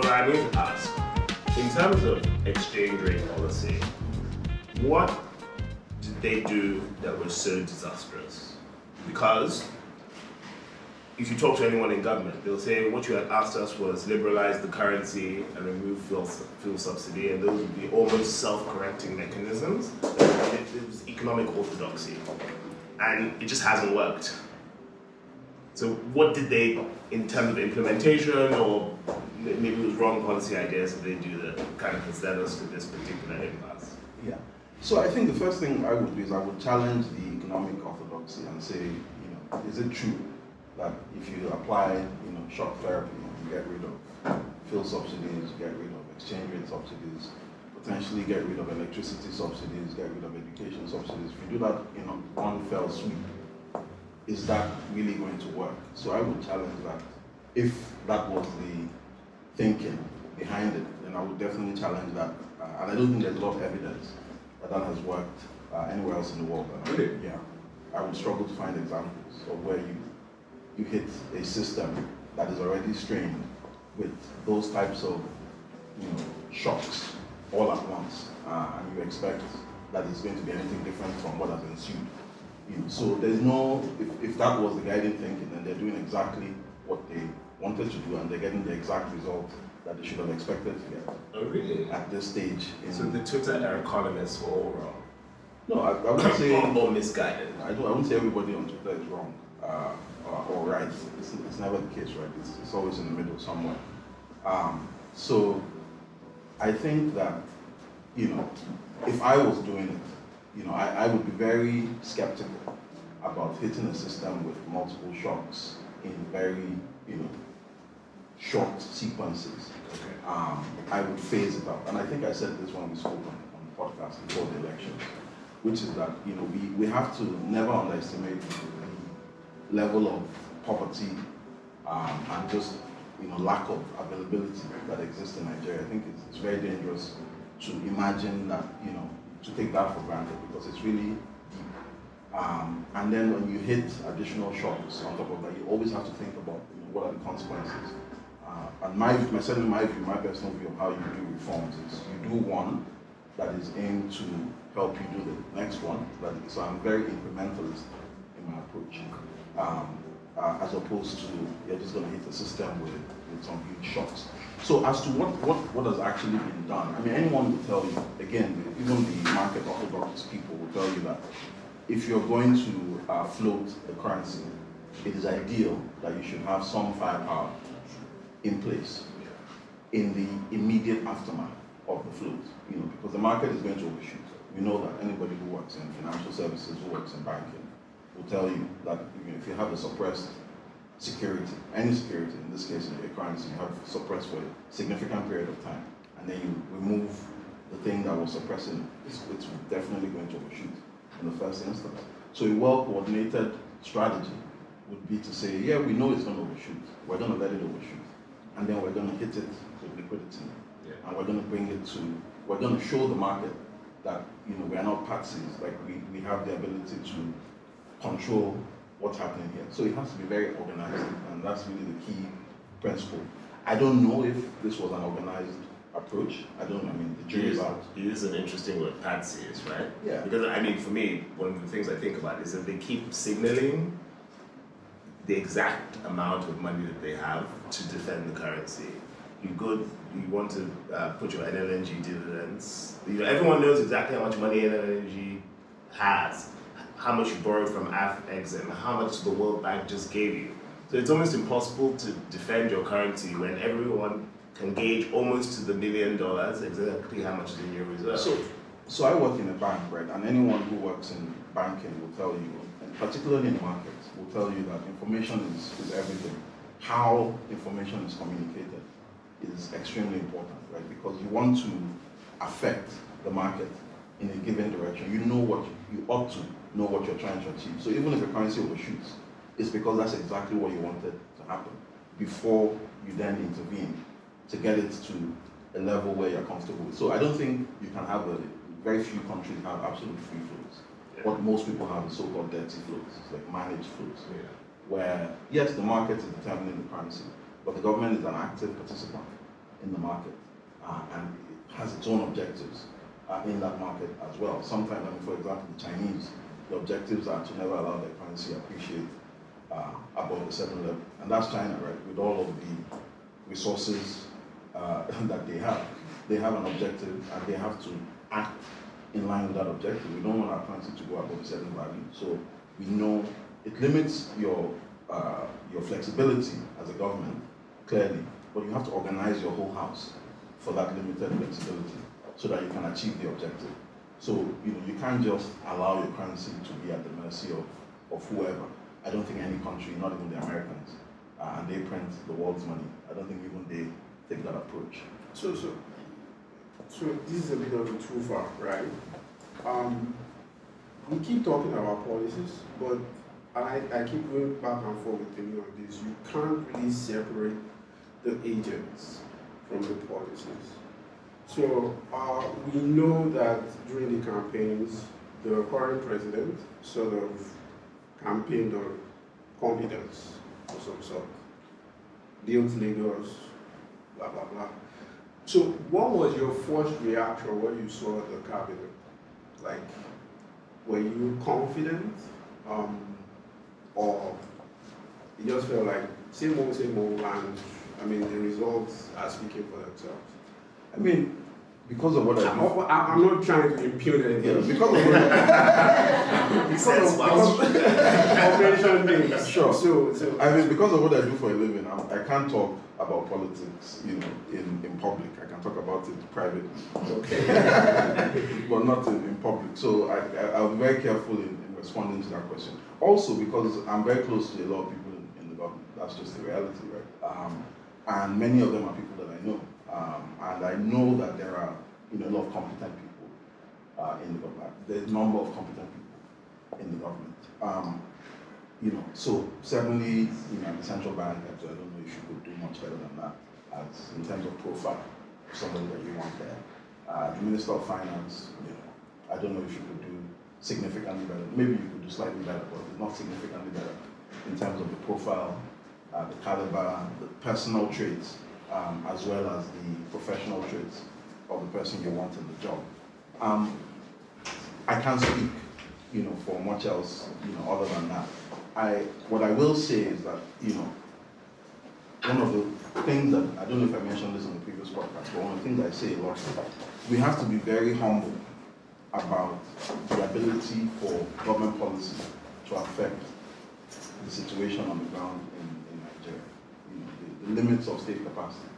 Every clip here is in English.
but I need to ask, in terms of exchange rate policy, what did they do that was so disastrous? Because if you talk to anyone in government, they'll say what you had asked us was liberalize the currency and remove fuel subsidy, and those would be almost self-correcting mechanisms. It was economic orthodoxy, and it just hasn't worked. So what did they, in terms of implementation, or maybe it was wrong policy ideas that they do that kind of has led us to this particular impasse? Yeah. So I think the first thing I would do is I would challenge the economic orthodoxy and say, is it true that if you apply, shock therapy, you get rid of fuel subsidies, you get rid of exchange rate subsidies, potentially get rid of electricity subsidies, get rid of education subsidies. If you do that in one fell swoop, is that really going to work? So I would challenge that. If that was the thinking behind it, then I would definitely challenge that. And I don't think there's a lot of evidence that has worked anywhere else in the world. Really? Yeah. I would struggle to find examples of where you hit a system that is already strained with those types of shocks all at once, and you expect that it's going to be anything different from what has ensued. So there's no, if that was the guiding thinking, then they're doing exactly what they wanted to do, and they're getting the exact result that they should have expected to get. Oh, really? At this stage. So the Twitter economists were all wrong? No, I wouldn't say... or misguided? I wouldn't say everybody on Twitter is wrong or right. It's never the case, right? It's always in the middle somewhere. So I think that, if I was doing it, I would be very skeptical about hitting a system with multiple shocks in very, short sequences. Okay. I would phase it out. And I think I said this when we spoke on the podcast before the election, which is that, we have to never underestimate the level of poverty and just, lack of availability that exists in Nigeria. I think it's very dangerous to imagine that, to take that for granted, because it's really deep. And then when you hit additional shocks on top of that, you always have to think about what are the consequences. And certainly my personal view of how you do reforms is you do one that is aimed to help you do the next one. So I'm very incrementalist in my approach, as opposed to you're just going to hit the system with some huge shocks. So as to what has actually been done, I mean, anyone will tell you, again, even the market orthodox people will tell you that if you're going to float the currency, it is ideal that you should have some firepower in place in the immediate aftermath of the float, because the market is going to overshoot. We know that anybody who works in financial services, who works in banking, will tell you that if you have a suppressed security, any security, in this case a currency, you have suppressed for a significant period of time, and then you remove the thing that was suppressing it, it's definitely going to overshoot in the first instance. So a well-coordinated strategy would be to say, yeah, we know it's going to overshoot, we're going to let it overshoot, and then we're going to hit it with liquidity, and we're going to bring it to, we're going to show the market that we are not patsies, like we have the ability to control what's happening here. So it has to be very organized, and that's really the key principle. I don't know if this was an organized approach. I don't know, the jury's out. You use an interesting word, patsies, right? Yeah. Because for me, one of the things I think about is that they keep signaling the exact amount of money that they have to defend the currency. You want to put your NLNG dividends. Everyone knows exactly how much money NLNG has, how much you borrowed from AfExim, how much the World Bank just gave you. So it's almost impossible to defend your currency when everyone can gauge almost to the $1 million exactly how much is in your reserve. So I work in a bank, right? And anyone who works in banking will tell you, and particularly in markets, will tell you that information is everything. How information is communicated is extremely important, right? Because you want to affect the market in a given direction. You ought to know what you're trying to achieve. So even if the currency overshoots, it's because that's exactly what you wanted to happen before you then intervene to get it to a level where you're comfortable with. So I don't think you can have very few countries have absolute free flows. Yeah. What most people have is so-called dirty flows, like managed flows, where yes, the market is determining the currency, but the government is an active participant in the market, and it has its own objectives in that market as well. Sometimes, I mean, for example, the Chinese, the objectives are to never allow their currency appreciate above a certain level, and that's China, right? With all of the resources that they have an objective, and they have to act in line with that objective. We don't want our currency to go above a certain value, so we know it limits your flexibility as a government, clearly, but you have to organize your whole house for that limited flexibility so that you can achieve the objective. So you can't just allow your currency to be at the mercy of whoever. I don't think any country, not even the Americans, and they print the world's money, I don't think even they take that approach. So this is a bit of a too far, right? We keep talking about policies, but I keep going back and forth with Timi on this. You can't really separate the agents from the policies. So we know that during the campaigns, the current president sort of campaigned on competence of some sort, built Lagos, blah, blah, blah. So what was your first reaction when you saw the cabinet? Like, were you confident? Or it just felt like same old, and I mean, the results are speaking for themselves? I mean, because of what I do. I'm not trying to impugn anything. Yeah, because of Operation things. Sure. So I mean, because of what I do for a living, I can't talk about politics, in public. I can talk about it privately. Okay. But not in public. So I'll be very careful in responding to that question. Also, because I'm very close to a lot of people in the government. That's just the reality, right? And many of them are people that I know. And I know that there are a lot of competent people in the government. There's a number of competent people in the government. So certainly, the central bank, I don't know if you could do much better than that in terms of profile of somebody that you want there. The Minister of Finance, I don't know if you could do significantly better. Maybe you could do slightly better, but it's not significantly better in terms of the profile, the caliber, the personal traits, as well as the professional traits of the person you want in the job. I can't speak, for much else, other than that. What I will say is that, one of the things that, I don't know if I mentioned this on the previous podcast, but one of the things I say a lot is that we have to be very humble about the ability for government policy to affect the situation on the ground in Nigeria, the limits of state capacity.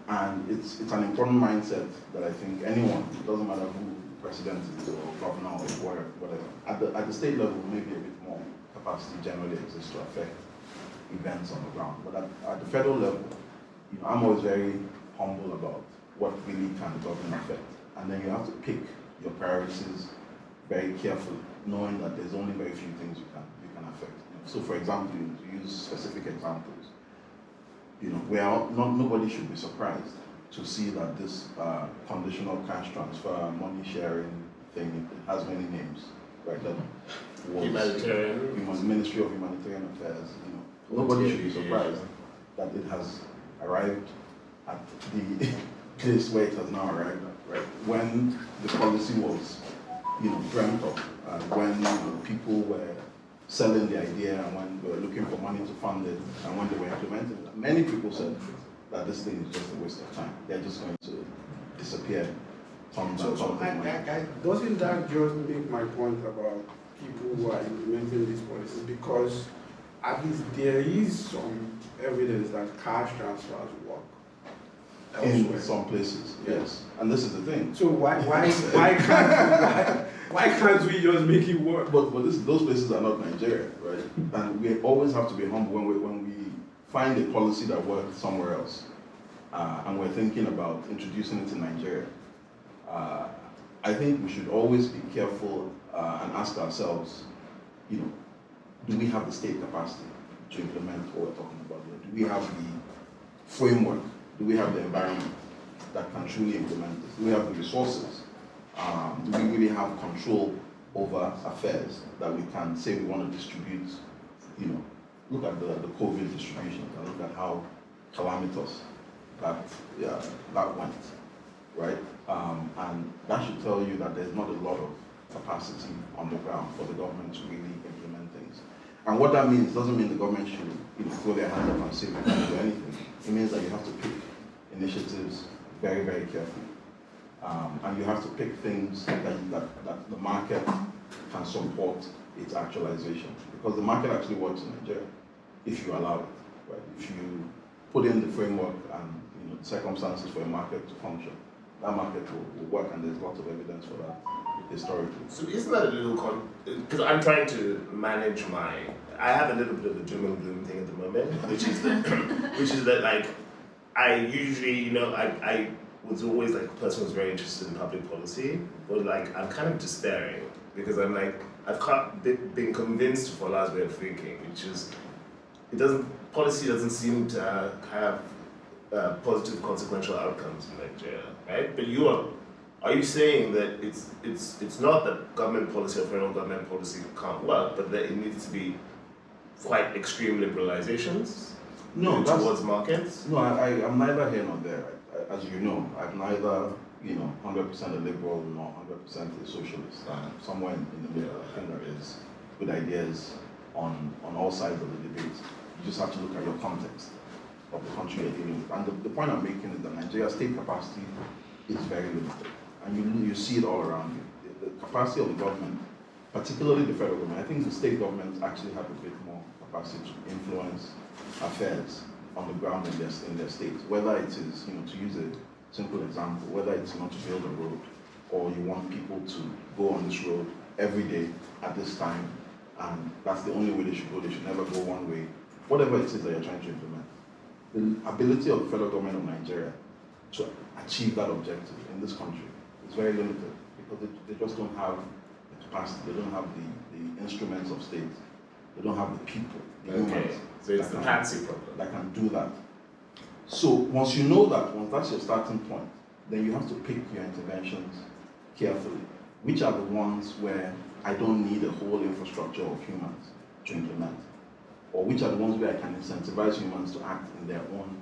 And it's an important mindset that I think anyone, it doesn't matter who the president is or governor or whatever, at the state level, maybe a bit more capacity generally exists to affect events on the ground. But at the federal level, I'm always very humble about what really can the government affect. And then you have to pick your priorities very carefully, knowing that there's only very few things you can affect. So for example, to use specific examples, nobody should be surprised to see that this conditional cash transfer, money sharing thing, it has many names, right? That was Humanitarian. Ministry of Humanitarian Affairs. Nobody should be surprised that it has arrived at the place where it has now arrived at, right? When the policy was, dreamt of, when people were selling the idea and when they were looking for money to fund it and when they were implementing it, many people said that this thing is just a waste of time. They're just going to disappear. Doesn't that just make my point about people who are implementing these policies? Because at least there is some evidence that cash transfers work elsewhere. In some places, yes. And this is the thing. So why can't we just make it work? But those places are not Nigeria, right? And we always have to be humble when we find a policy that works somewhere else, and we're thinking about introducing it in Nigeria. I think we should always be careful and ask ourselves, do we have the state capacity to implement what we're talking about here? Do we have the framework? Do we have the environment that can truly implement this? Do we have the resources? Do we really have control over affairs that we can say we want to distribute? Look at the COVID distribution and look at how calamitous that that went, right? And that should tell you that there's not a lot of capacity on the ground for the government to really implement things. And what that means doesn't mean the government should throw their hands up and say we can't do anything. It means that you have to pick initiatives very, very carefully. And you have to pick things that the market can support its actualization. Because the market actually works in Nigeria if you allow it. Right? If you put in the framework and the circumstances for a market to function, that market will work, and there's lots of evidence for that historically. So isn't that a little because I'm trying to manage I have a little bit of a doom and gloom thing at the moment, which is that like I usually, I was always like a person who's very interested in public policy, but like I'm kind of despairing because I'm like, I've been convinced of Fola's way of thinking, which is policy doesn't seem to have positive consequential outcomes in Nigeria, right? But are you saying that it's not that government policy or federal government policy can't work, but that it needs to be quite extreme liberalizations towards markets? No, I'm neither here nor there. As you know, I'm neither 100% a liberal nor 100% a socialist. Somewhere in the middle. I think there is good ideas on all sides of the debate. You just have to look at your context of the country you're dealing with. And the point I'm making is that Nigeria's state capacity is very limited. And you see it all around you. The capacity of the government, particularly the federal government, I think the state governments actually have a bit more capacity to influence affairs on the ground in their states. Whether it is, to use a simple example, whether it's not to build a road, or you want people to go on this road every day at this time, and that's the only way they should go, they should never go one way, whatever it is that you're trying to implement. The ability of the federal government of Nigeria to achieve that objective in this country is very limited because they just don't have the capacity, they don't have the instruments of state, they don't have the people, the humans. So it's the patsy problem. That can do that. So once you know that, once that's your starting point, then you have to pick your interventions carefully. Which are the ones where I don't need a whole infrastructure of humans to implement? Or which are the ones where I can incentivize humans to act in their own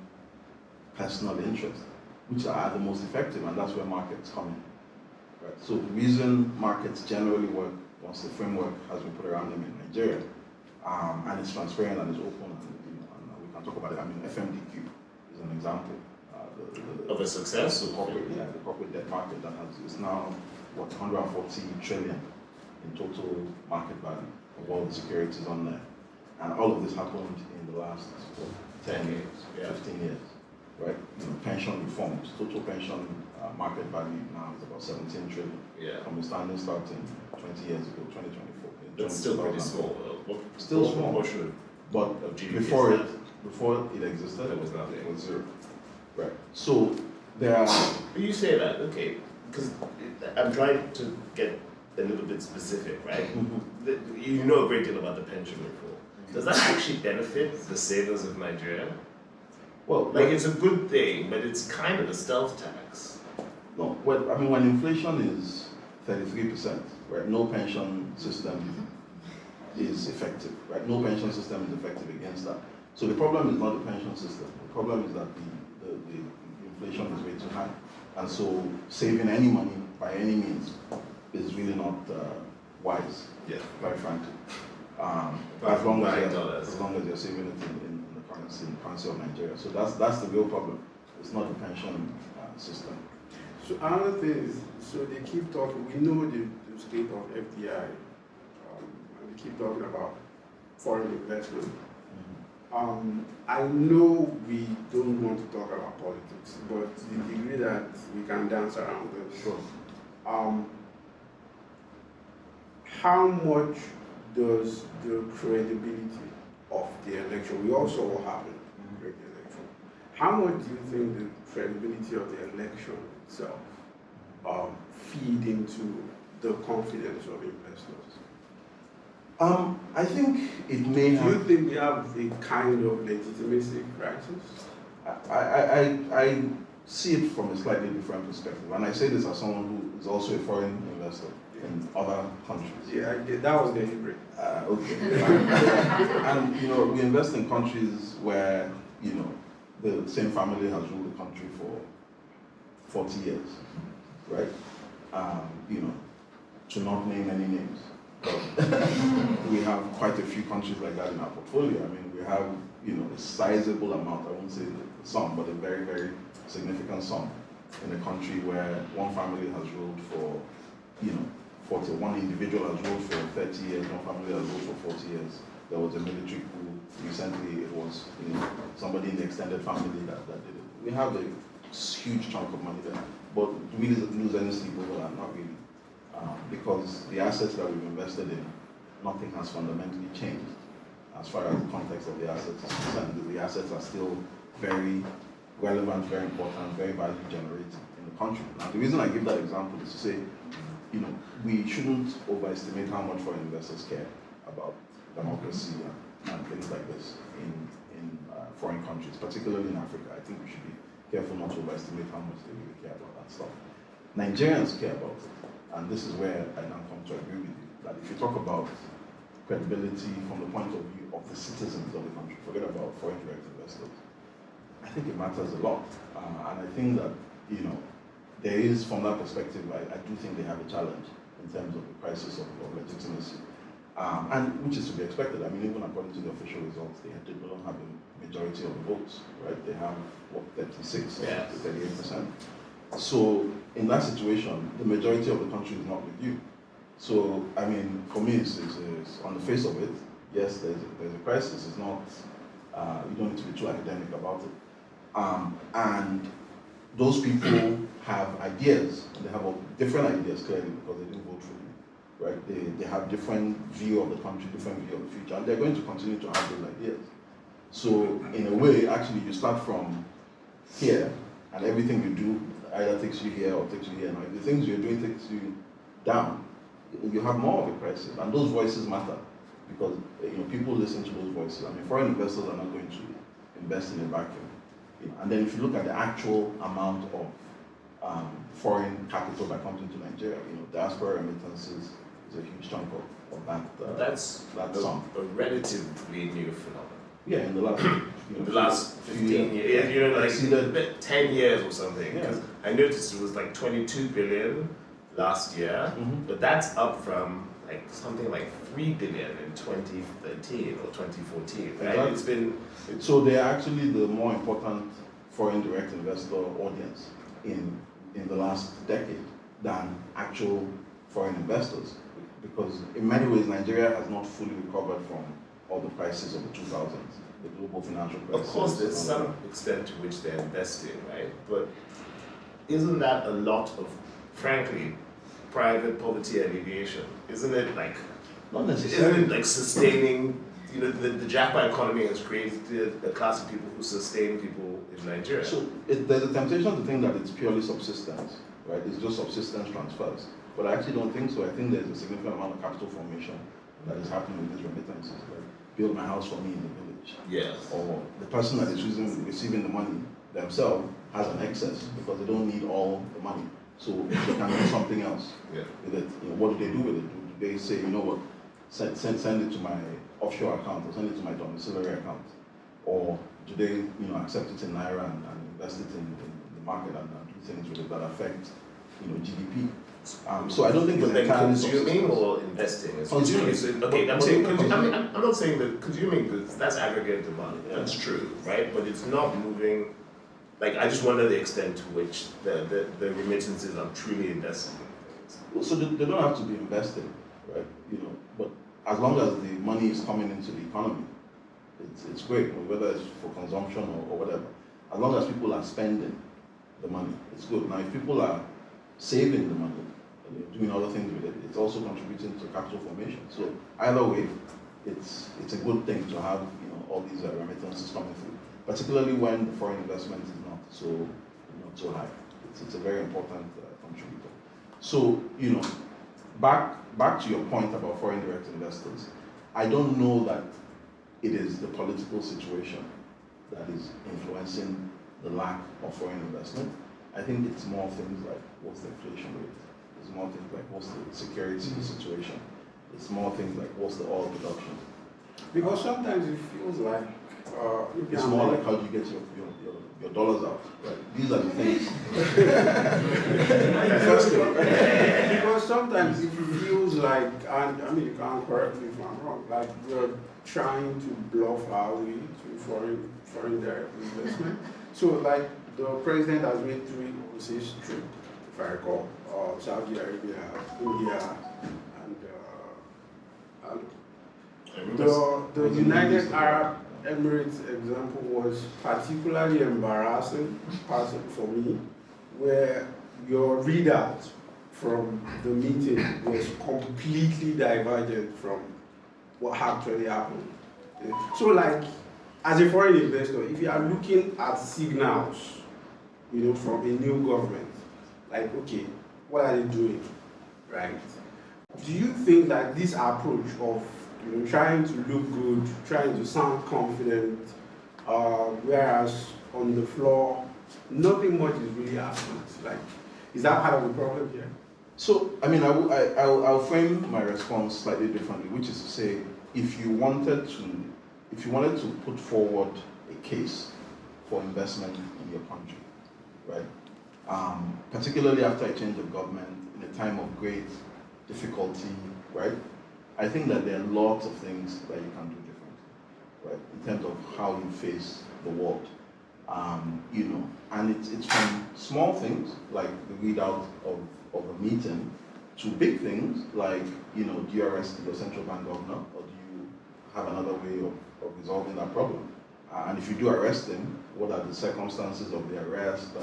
personal interest? Which are the most effective, and that's where markets come in. Right? So the reason markets generally work once the framework has been put around them in Nigeria, and it's transparent and it's open, and we can talk about it. I mean, FMDQ is an example. Of a success? The corporate debt market that is now, 140 trillion in total market value of all the securities on there. And all of this happened in the last 10 years, 15 years, right? Pension reforms, total pension market value now is about 17 trillion. Yeah. From a standing start in 20 years ago, 2024. That's still pretty small. Still small. Portion but of GDP before it existed, it was nothing. It was zero. Right. So there are. But you say that, okay, because I'm trying to get a little bit specific, right? Mm-hmm. You know a great deal about the pension reform. Does that actually benefit the savers of Nigeria? Well, it's a good thing, but it's kind of a stealth tax. No, well, I mean, when inflation is 33%, right, no pension system is effective, right? No pension system is effective against that. So the problem is not the pension system. The problem is that the inflation is way too high. And so saving any money by any means is really not wise, quite frankly. As long as you're saving it in the currency of Nigeria. So that's the real problem. It's not the pension system. So another thing is, so they keep talking, we know the state of FDI, and they keep talking about foreign investment. I know we don't want to talk about politics, but to the degree that we can dance around this, Sure. How much does the credibility of the election, we also what happened during the election, how much do you think the credibility of the election itself feed into the confidence of investors? I think it may have. Do you think we have a kind of legitimacy crisis? I see it from a slightly different perspective, and I say this as someone who is also a foreign investor in other countries. Yeah, that was deliberate. Okay. And we invest in countries where the same family has ruled the country for 40 years, right? You know, to not name any names. But we have quite a few countries like that in our portfolio. I mean, we have, you know, a sizable amount, I won't say the sum, but a very, very significant sum in a country where one family has ruled for, you know, 40, one individual has ruled for 30 years, one family has ruled for 40 years. There was a military coup recently, it was, you know, somebody in the extended family that did it. We have a huge chunk of money there, but do we lose any sleep over that? Not really. Because the assets that we've invested in, nothing has fundamentally changed as far as the context of the assets is concerned. The assets are still very relevant, very important, very value generating in the country. Now, the reason I give that example is to say, you know, we shouldn't overestimate how much foreign investors care about democracy and things like this in foreign countries, particularly in Africa. I think we should be careful not to overestimate how much they really care about that stuff. Nigerians care about it, and this is where I now come to agree with you, that if you talk about credibility from the point of view of the citizens of the country, forget about foreign direct investors, I think it matters a lot. And I think that, you know, there is, from that perspective, I do think they have a challenge in terms of the crisis of legitimacy. And which is to be expected. I mean, even according to the official results, they don't have a majority of the votes, right? They have, what, 36 or 38%. So in that situation, the majority of the country is not with you. So, I mean, for me, it's on the face of it, yes, there's a crisis. It's not, you don't need to be too academic about it. And those people have ideas, and they have different ideas, clearly, because they didn't vote for you, right? They have different view of the country, different view of the future, and they're going to continue to have those ideas. So, in a way, actually, you start from here, and everything you do either takes you here or takes you here. Now, if the things you're doing takes you down, you have more of a crisis, and those voices matter, because, you know, people listen to those voices. I mean, foreign investors are not going to invest in a vacuum. And then if you look at the actual amount of foreign capital that comes into Nigeria, you know, diaspora remittances is a huge chunk of that. That's sum. a relatively new phenomenon. Yeah, in the last, The last 15 years. Yeah, you know, like 10 years or something. Because I noticed it was like 22 billion last year, but that's up from like something like 3 billion in 2013 or 2014. Right? Exactly. It's been. So they are actually the more important foreign direct investor audience in the last decade than actual foreign investors, because in many ways Nigeria has not fully recovered from all the crises of the 2000s, the global financial crisis. Of course, there's some extent to which they're investing, right? But isn't that a lot of, frankly, private poverty alleviation? Isn't it like, not necessarily. Isn't it like sustaining, you know, the Japan economy has created a class of people who sustain people in Nigeria. So there's a temptation to think that it's purely subsistence, right? It's just subsistence transfers. But I actually don't think so. I think there's a significant amount of capital formation that is happening with these remittances. Like, build my house for me in the village. Yes. Or the person that is receiving the money themselves has an excess because they don't need all the money. So they can do something else with it. You know, what do they do with it? Do they say, you know what, send it to my offshore account or send it to my domiciliary account? Or do they, you know, accept it in Naira and invest it in the market and do things with it that affect, you know, GDP? So I don't think it's entirely consuming or investing. Consuming. Okay, I'm not saying that consuming goods, that's aggregate demand. That's true, right? But it's not moving. Like, I just wonder the extent to which the remittances are truly investing in things. So they don't have to be invested, right? You know, but as long as the money is coming into the economy, it's great, whether it's for consumption or whatever. As long as people are spending the money, it's good. Now, if people are saving the money, doing other things with it, it's also contributing to capital formation. So either way, it's a good thing to have, you know, all these remittances coming through, particularly when the foreign investment is not so high. It's a very important contributor. So, you know, back to your point about foreign direct investors, I don't know that it is the political situation that is influencing the lack of foreign investment. I think it's more things like what's the inflation rate. It's more things like what's the security situation. It's more things like what's the oil production. Because sometimes it feels like It's more like how do you get your dollars out, right? These are the things. Because sometimes it feels like, and I mean, you can't correct me if I'm wrong, like we're trying to bluff our way to foreign direct investment. So, like the president has made 3 overseas trips, if I recall, Saudi Arabia, India, and the United Arab Emirates example was particularly embarrassing for me, where your readout from the meeting was completely divergent from what actually happened. So, like, as a foreign investor, if you are looking at signals, from a new government, like, okay, what are they doing, right? Do you think that this approach of trying to look good, trying to sound confident, whereas on the floor, nothing much is really happening? Like, is that part of the problem here? So, I mean, I'll frame my response slightly differently, which is to say, if you wanted to put forward a case for investment in your country, right? Particularly after a change of government, in a time of great difficulty, right? I think that there are lots of things that you can do differently, right? In terms of how you face the world, and it's from small things like the readout of a meeting to big things like, do you arrest your central bank governor, or do you have another way of resolving that problem? And if you do arrest him, what are the circumstances of the arrest?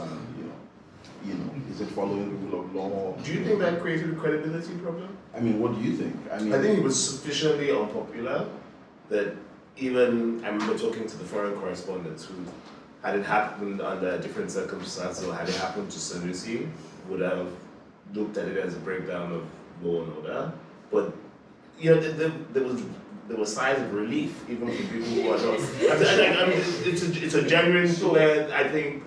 Is it following the rule of law? Do you think that created a credibility problem? I mean, what do you think? I think it was sufficiently unpopular that even, I remember talking to the foreign correspondents who, had it happened under different circumstances or had it happened to Sanusi, would have looked at it as a breakdown of law and order. But, there was signs of relief even for people who are not. I mean, it's a genuine where I think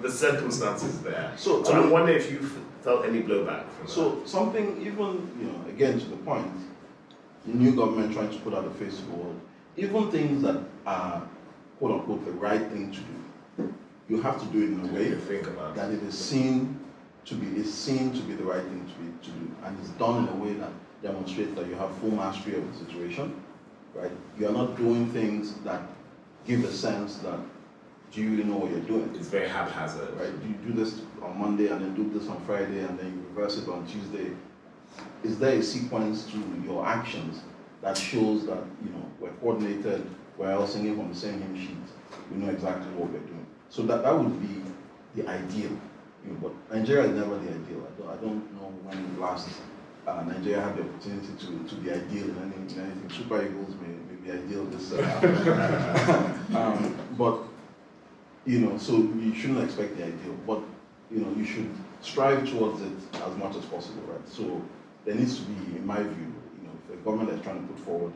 the circumstances there. So I wonder if you felt any blowback from that. So something even, again to the point, the new government trying to put out the face of the world, even things that are quote unquote the right thing to do, you have to do it in a way that it is seen to be the right thing to do, and it's done in a way that demonstrates that you have full mastery of the situation, right? You are not doing things that give a sense that, do you really know what you're doing? It's very haphazard. Right? Do you do this on Monday and then do this on Friday and then you reverse it on Tuesday? Is there a sequence to your actions that shows that, we're coordinated, we're all singing from the same hymn sheet, we know exactly what we're doing? So that would be the ideal. But Nigeria is never the ideal. I don't know when last Nigeria had the opportunity to be ideal in anything. Super Eagles may be ideal this but so you shouldn't expect the ideal, but you should strive towards it as much as possible, right? So there needs to be, in my view, if a government is trying to put forward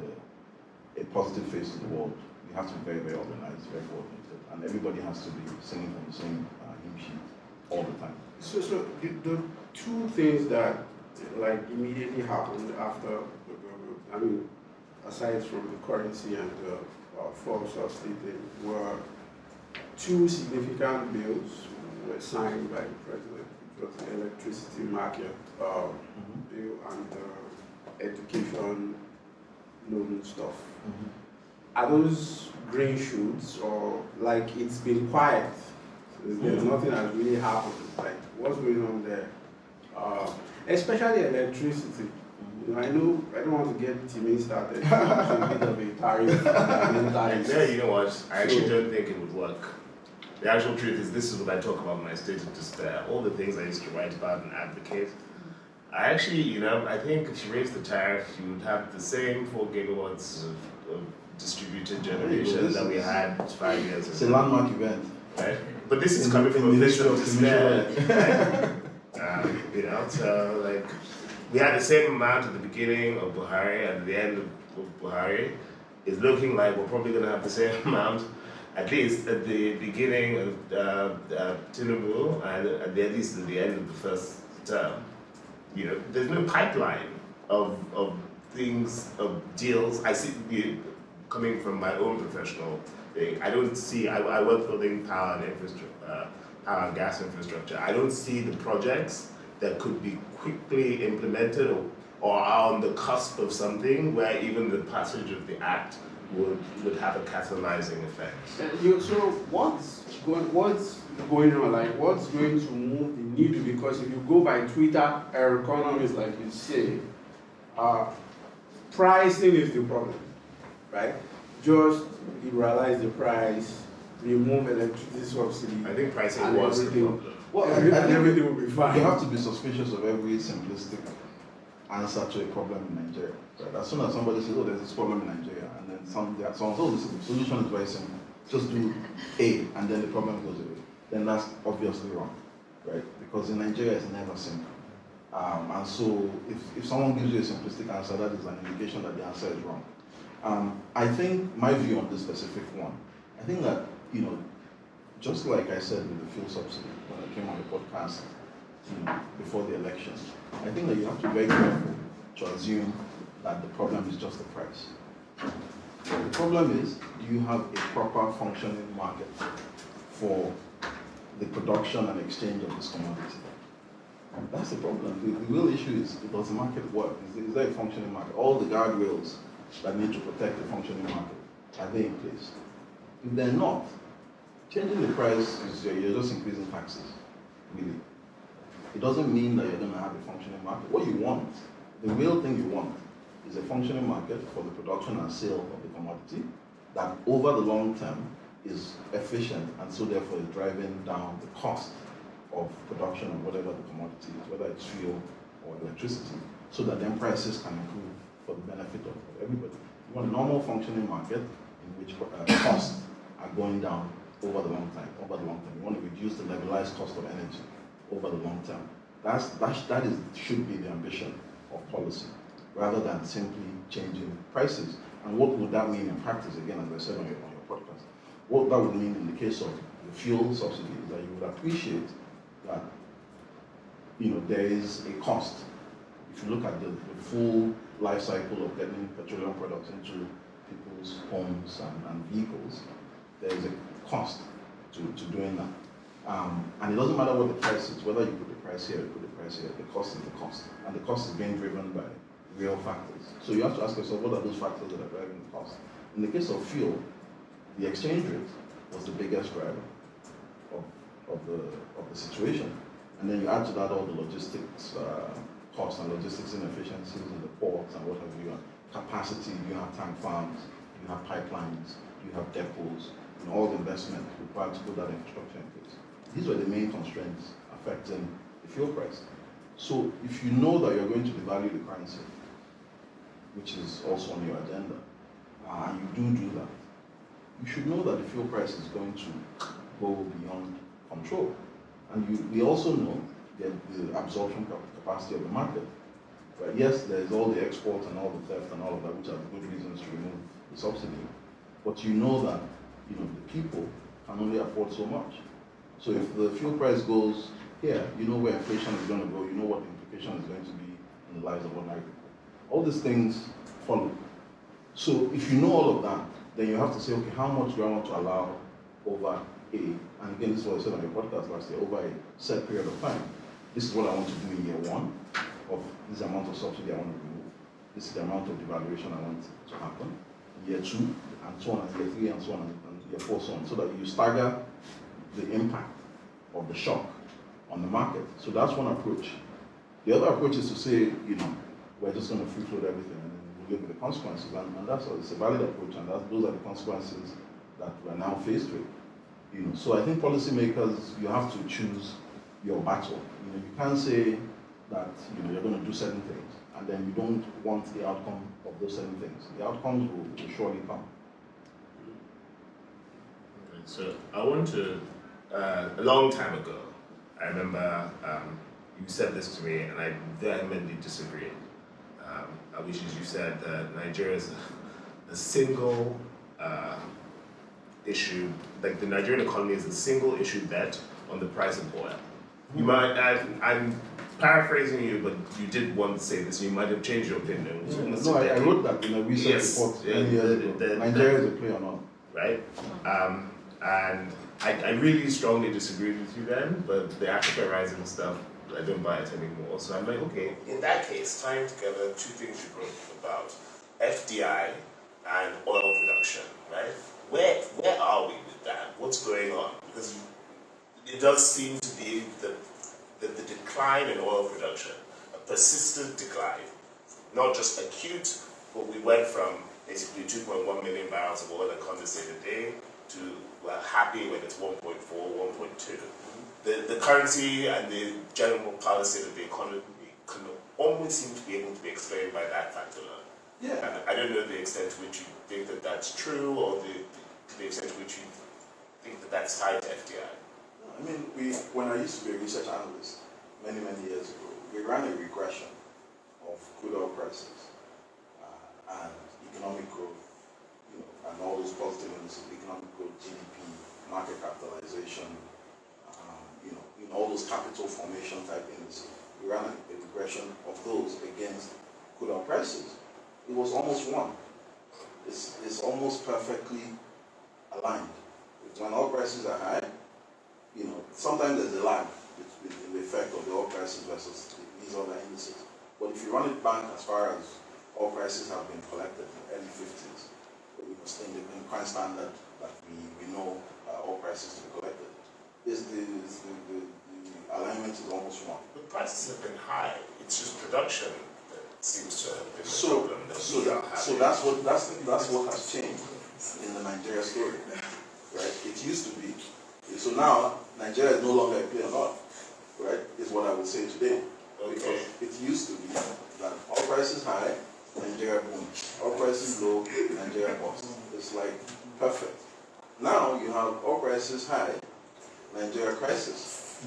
a positive face to the world, you have to be very, very organized, very coordinated, and everybody has to be singing from the same hymn sheet all the time. So the 2 things that immediately happened after the government, I mean, aside from the currency and the fuel subsidy thing, were 2 significant bills were signed by the president. It was the electricity market bill and the education loan stuff. Are those green shoots, or it's been quiet? There's nothing that's really happened. What's going on there? Especially electricity. I know I don't want to get Timi started. It's a bit of a tariff. Yeah, what? I actually don't think it would work. The actual truth is, this is what I talk about in my state of despair. All the things I used to write about and advocate. I actually, I think if you raise the tariff, you would have the same 4 gigawatts of distributed generation that we had 5 years ago. It's a landmark event. Right? But this is coming from a place of despair. So we had the same amount at the beginning of Buhari and at the end of Buhari. It's looking like we're probably going to have the same amount, at least at the beginning of Tinubu and at least at the end of the first term. There's no pipeline of things, of deals. I see, coming from my own professional thing. I don't see. I work building power and power and gas infrastructure. I don't see the projects that could be quickly implemented or are on the cusp of something where even the passage of the act would have a catalyzing effect. So what's going on? Like, what's going to move the needle? Because if you go by Twitter, economists, like you say, pricing is the problem, right? Just liberalize the price, remove electricity subsidy. I think pricing and was the everything. problem. Well, and I think everything will be fine. you have to be suspicious of every simplistic answer to a problem in Nigeria. Right? As soon as somebody says, "Oh, there's this problem in Nigeria," and then someone says, "The solution is very simple. Just do A, and then the problem goes away," then that's obviously wrong, right? Because in Nigeria, it's never simple. And so, if someone gives you a simplistic answer, that is an indication that the answer is wrong. I think my view on this specific one, I think that, just like I said with the fuel subsidy when I came on the podcast, before the election, I think that you have to be very careful to assume that the problem is just the price. The problem is, do you have a proper functioning market for the production and exchange of this commodity? That's the problem. The real issue is, does the market work? Is there a functioning market? All the guardrails that need to protect the functioning market, are they in place? If they're not, changing the price is you're just increasing taxes, really. It doesn't mean that you're going to have a functioning market. What you want, the real thing you want, is a functioning market for the production and sale of the commodity that over the long term is efficient and so therefore is driving down the cost of production of whatever the commodity is, whether it's fuel or electricity, so that then prices can improve for the benefit of everybody. You want a normal functioning market in which costs are going down over the long time. You want to reduce the levelized cost of energy over the long term. That should be the ambition of policy, rather than simply changing prices. And what would that mean in practice? Again, as I said on your podcast, what that would mean in the case of the fuel subsidy is that you would appreciate that there is a cost. If you look at the full life cycle of getting petroleum products into people's homes and vehicles, there is a cost to doing that. And it doesn't matter what the price is, whether you put the price here or you put the price here, the cost is the cost. And the cost is being driven by real factors. So you have to ask yourself, what are those factors that are driving the cost? In the case of fuel, the exchange rate was the biggest driver of the situation. And then you add to that all the logistics costs and logistics inefficiencies in the ports and what have you, capacity, you have tank farms, you have pipelines, you have depots, all the investment required to put that infrastructure in place. These were the main constraints affecting the fuel price. So if you know that you're going to devalue the currency, which is also on your agenda, and you do that, you should know that the fuel price is going to go beyond control. And we also know that the absorption capacity of the market. But yes, there's all the exports and all the theft and all of that, which are good reasons to remove the subsidy. But you know that the people can only afford so much. So if the fuel price goes here, you know where inflation is going to go, you know what the implication is going to be in the lives of ordinary people. All these things follow. So if you know all of that, then you have to say, okay, how much do I want to allow over and again, this is what I said on your podcast last year, over a set period of time. This is what I want to do in year one, of this amount of subsidy I want to remove. This is the amount of devaluation I want to happen. Year two, and so on, and year three, and so on, and year four, so on, so that you stagger the impact of the shock on the market. So that's one approach. The other approach is to say, we're just going to free float everything and then we'll live with the consequences. And that's it's a valid approach, and those are the consequences that we're now faced with. So I think policymakers, you have to choose your battle. You can't say that you're going to do certain things and then you don't want the outcome of those certain things. The outcomes will surely come. Okay, so I want to, a long time ago, I remember you said this to me and I vehemently disagreed. Which is you said that Nigeria is a single issue, like the Nigerian economy is a single issue bet on the price of oil. You might, I'm paraphrasing you, but you did once say this, you might have changed your opinion. I wrote that in a research report many years ago. Nigeria is a play on oil. right? And I really strongly disagreed with you then, but the Africa Rising stuff, I don't buy it anymore. So I'm like, okay, in that case, tying together two things you wrote about, FDI and oil production, right? Where are we with that? What's going on? Because it does seem to be the decline in oil production, a persistent decline, not just acute, but we went from basically 2.1 million barrels of oil and condensate a day to we're happy when it's 1.4, 1.2. The currency and the general policy of the economy can almost seem to be able to be explained by that factor alone. Yeah. And I don't know the extent to which you think that that's true, or the extent to which you think that that's tied to FDI. I mean, when I used to be a research analyst many years ago, we ran a regression of crude oil prices and economic growth, and all those positive indices, economic growth, GDP, market capitalization, all those capital formation type indices. We ran a regression of those against crude oil prices. It was almost one. It's almost perfectly aligned. When oil prices are high, sometimes there's a lag between the effect of the oil prices versus these other indices. But if you run it back as far as oil prices have been collected in the early 50s, in the current standard that we know oil prices to be collected, the alignment is almost one. The prices have been high. It's just production that seems to have been the problem. So that's what has changed in the Nigeria story, right? It used to be. So now Nigeria is no longer a play on oil, right? Is what I would say today. Okay. Because it used to be that oil prices high, Nigeria boom. Oil prices low, Nigeria bust. It's like perfect. Now you have oil prices high, Nigeria crisis.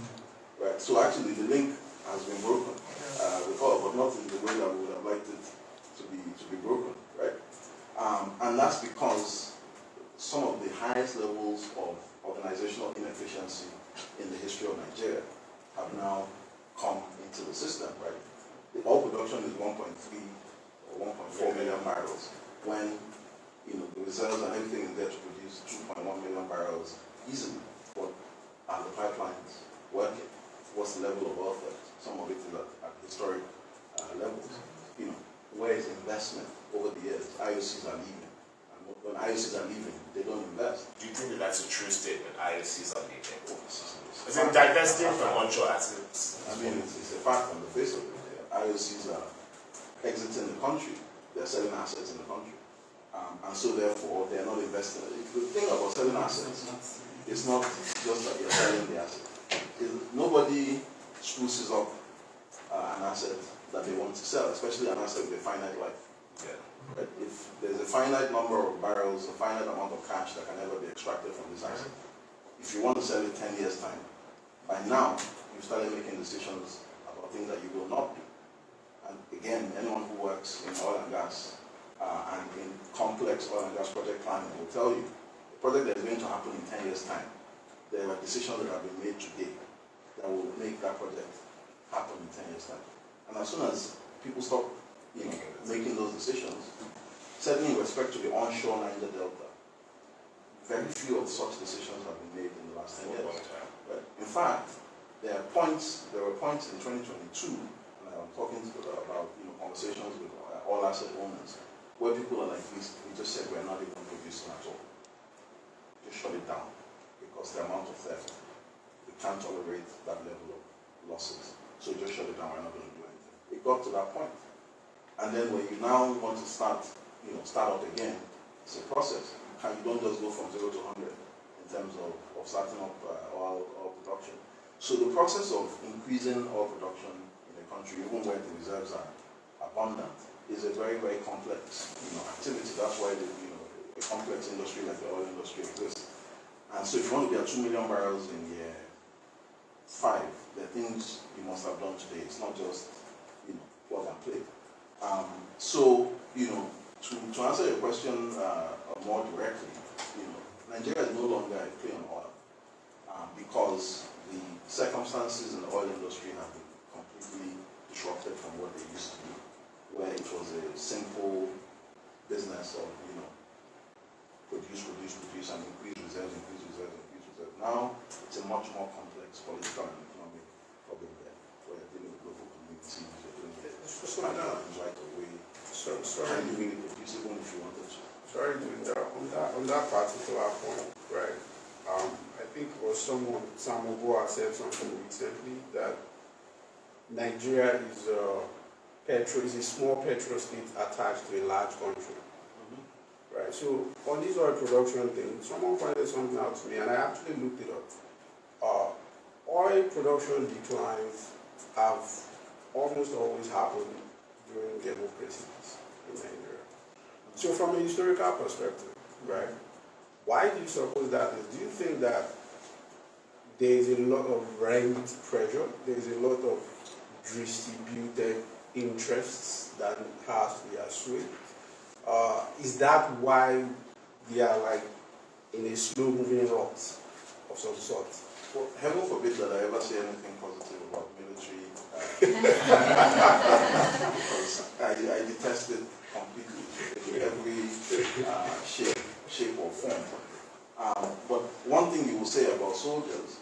Right. So actually the link has been broken with oil, but not in the way that we would have liked it to be broken, right? And that's because some of the highest levels of organizational inefficiency in the history of Nigeria have now come into the system, right? The oil production is 1.3 or 1.4 million barrels, when the reserves and everything is there to produce 2.1 million barrels easily. But are the pipelines working? What's the level of oil theft? Some of it is at historic levels. Where is investment over the years? IOCs are leaving. And when IOCs are leaving, they don't invest. Do you think that that's a true statement? IOCs are leaving. Is it divesting from onshore assets? I mean, it's a fact on the face of it. IOCs are exiting the country. They're selling assets in the country. And so therefore, they're not investing. The thing about selling assets, it's not just that you're selling the asset. Nobody spruces up an asset that they want to sell, especially an asset with a finite life. Yeah. Right? If there's a finite number of barrels, a finite amount of cash that can never be extracted from this asset, if you want to sell it 10 years' time, by now, you've started making decisions about things that you will not do. And again, anyone who works in oil and gas and in complex oil and gas project planning will tell you, the project that is going to happen in 10 years' time, there are decisions that have been made today that will make that project happen in 10 years' time. And as soon as people stop making those decisions, certainly in respect to the onshore Niger Delta, very few of such decisions have been made in the last 10 years. Right? In fact, there were points in 2022, and I'm talking about conversations with all asset owners, where people are like, we just said we're not even producing at all. Just shut it down, because the amount of theft, we can't tolerate that level of losses. So just shut it down, we're not going to do anything. It got to that point. And then when you now want to start out again, it's a process. You don't just go from 0 to 100 in terms of starting up oil production. So the process of increasing oil production in the country, even when the reserves are abundant, is a very, very complex activity. That's why a complex industry like the oil industry exists. And so if you want to be at 2 million barrels in year 5, there are things you must have done today. It's not just plug and play. To answer your question more directly, Nigeria is no longer a play on oil because the circumstances in the oil industry have been completely disrupted from what they used to be, where it was a simple business of and increase reserves. Now it's a much more complex political and economic problem there, where you're dealing with local communities, you're dealing with pipelines right away. Sorry, you really produce even if you wanted to. sorry to interrupt. On that particular point, right? I think it was someone said something recently that Nigeria is a small petrol state attached to a large country. Right, so on this oil production thing, someone pointed something out to me, and I actually looked it up. Oil production declines have almost always happened during democracies in Nigeria. So from a historical perspective, right, why do you suppose that is? Do you think that there is a lot of rent pressure, there is a lot of distributed interests that has to be assuaged? Is that why we are like in a slow moving rut of some sort? Well, heaven forbid that I ever say anything positive about military. Because I detest it completely in every shape or form. But one thing you will say about soldiers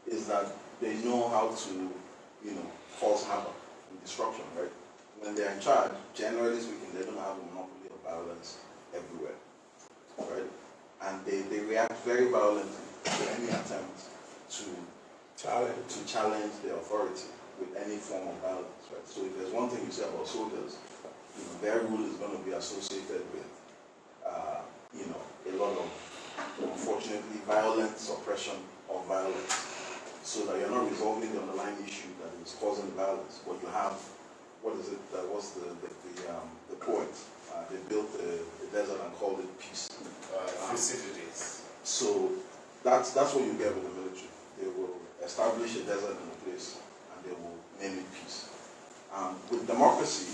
is that they know how to, cause havoc and disruption, right? When they're in charge, generally speaking, they don't have a monopoly of violence everywhere, right? And they react very violently to any attempt to challenge their authority with any form of violence, right? So if there's one thing you say about soldiers, their rule is going to be associated with, a lot of, unfortunately, violent suppression of violence, so that you're not resolving the underlying issue that is causing the violence, but you have, what is it, that was the poet, they built the desert and called it peace. Facilities. So that's what you get with the military. They will establish a desert in a place and they will name it peace. With democracy,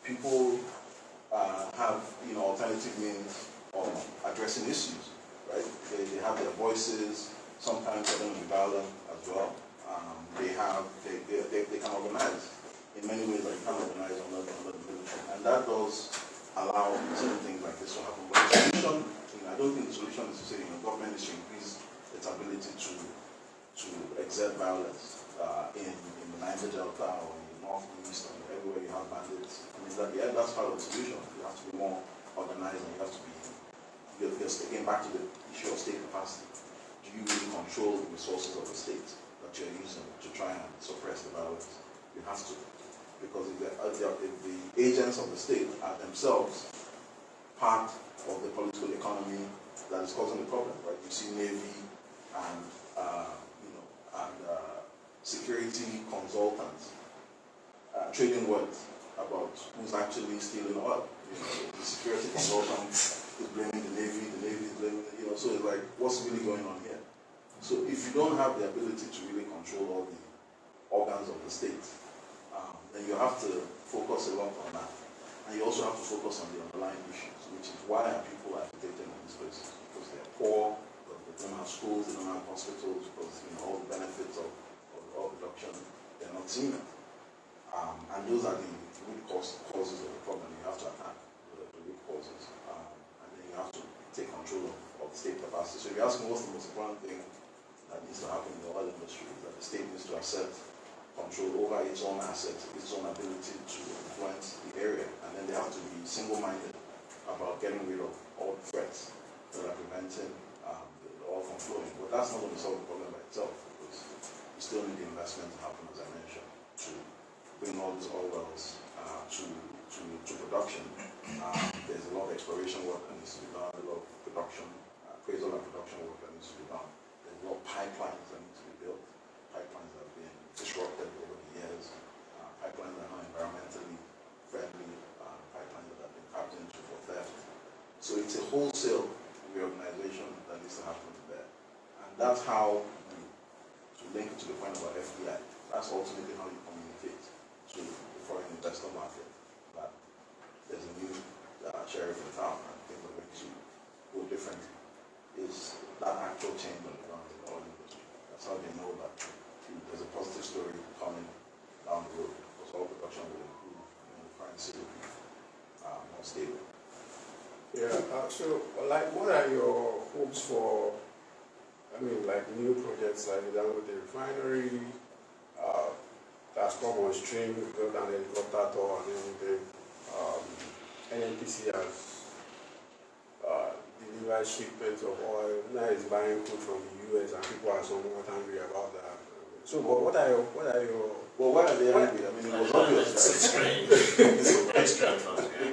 people have alternative means of addressing issues, right? They have their voices. Sometimes they're going to be violent as well. They can organize in many ways that you can organize under the military, and that does allow certain things like this to happen. But the solution, I don't think the solution is to say government is to increase its ability to exert violence in the Niger Delta or in the Northeast or everywhere you have bandits. That's part of the solution. You have to be more organized, and you have to be. Again, back to the issue of state capacity. Do you really control the resources of the state that you're using to try and suppress the violence? You have to. Because if the agents of the state are themselves part of the political economy that is causing the problem, right? You see Navy and security consultants trading words about who's actually stealing oil. The security consultant is blaming the Navy is blaming, so it's like, what's really going on here? So if you don't have the ability to really control all the organs of the state, then you have to focus a lot on that. And you also have to focus on the underlying issues, which is why are people agitated in these places? Because they're poor, because they don't have schools, they don't have hospitals, because all the benefits of oil production, they're not seeing it. And those are the root causes of the problem. You have to attack the root causes. And then you have to take control of the state capacity. So if you ask me what's the most important thing that needs to happen in the oil industry, is that the state needs to accept control over its own assets, its own ability to influence the area, and then they have to be single-minded about getting rid of all the threats that are preventing the oil from flowing. But that's not going to solve the problem by itself, because you still need the investment to happen, as I mentioned, to bring all these oil wells to production. There's a lot of exploration work that needs to be done, a lot of production, appraisal and production work that needs to be done. There's a lot of pipelines that need to be built, pipelines that have been disrupted over the years, pipelines that are not environmentally friendly, pipelines that have been tapped into for theft. So it's a wholesale reorganization that needs to happen there. And that's how to link it to the point about FDI. That's ultimately how you communicate to the foreign investor market that there's a new sheriff in town and things are going to go differently. Is that actual change on the ground in the oil industry? That's how they know that there's a positive story coming down the road, because oil production will improve and the currency will be more stable. Yeah. So, like, what are your hopes for? I mean, like new projects like the Dangote refinery that's come on stream, built an helicopter tower, and then the NNPC has delivered shipments of oil. Now it's buying crude from the US, and people are somewhat angry about that. So, what are your Well, why are they angry? I mean, it was obvious, It's right? strange. It's very strange. The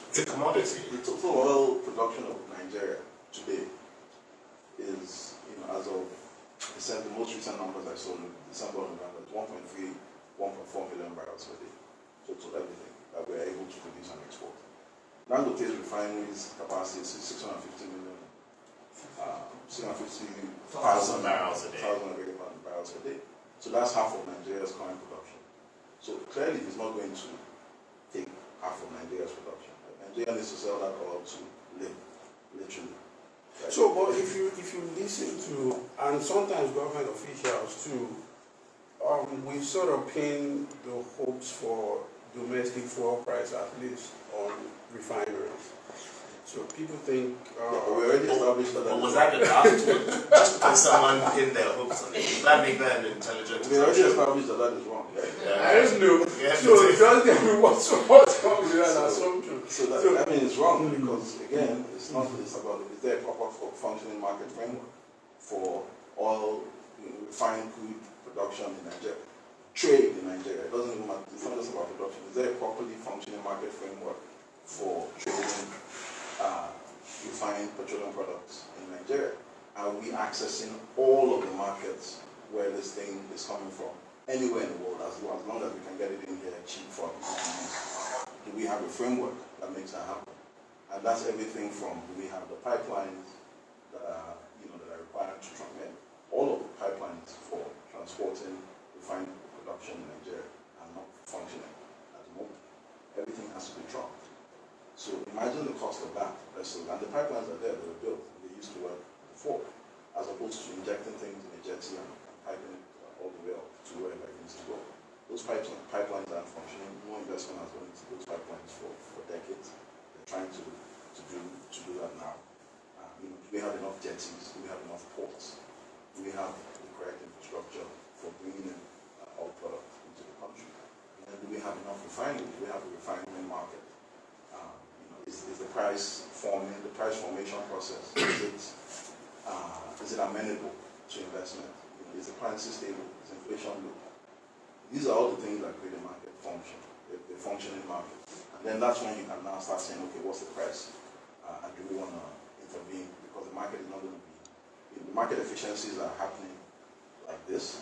It's a commodity. total oil production of Nigeria today is, as of the most recent numbers I saw in December or November, is 1.3, 1.4 million barrels per day. Total everything that we are able to produce and export. Dangote's refinery's capacity is 650 million, 650,000 barrels a day. Barrels a day. So that's half of Nigeria's current production. So clearly, it's not going to take half of Nigeria's production. Nigeria needs to sell that oil to live, literally. Right? So, but if you listen to, and sometimes government officials too, we sort of pin the hopes for domestic fuel price at least on refineries. So people think we already established that. But was that the last one? Just because someone pinned their hopes on it. Does that make that an intelligent We already assumption? established that is wrong. Right? I don't know. Yeah, So just tell me what's wrong with that assumption. So that, I mean, it's wrong because again, it's not. It's about is there a proper functioning market framework for oil, refined crude production in Nigeria, trade in Nigeria. It doesn't even matter. It's not just about production. Is there a properly functioning market framework for trading refined petroleum products in Nigeria? Are we accessing all of the markets where this thing is coming from, anywhere in the world, as long as we can get it in here cheap for people to use? Do we have a framework that makes that happen? And that's everything from, do we have the pipelines that are, that are required to transmit? All of the pipelines for transporting refined production in Nigeria are not functioning at the moment. Everything has to be trucked. So imagine the cost of that vessel, and the pipelines are there, they were built, they used to work before, as opposed to injecting things in a jetty and piping it all the way up to wherever it needs to go. Those pipelines aren't functioning. No investment has gone into those pipelines for decades. They're trying to do that now. Do we have enough jetties? Do we have enough ports? Do we have the correct infrastructure for bringing in oil products into the country? And then do we have enough refinery? Do we have a refinery market? Is the price formation process, is it amenable to investment? Is the currency stable? Is inflation low? These are all the things that create a market function, the functioning market. And then that's when you can now start saying, okay, what's the price? And do we want to intervene? Because the market is not going to be, the market efficiencies are happening like this,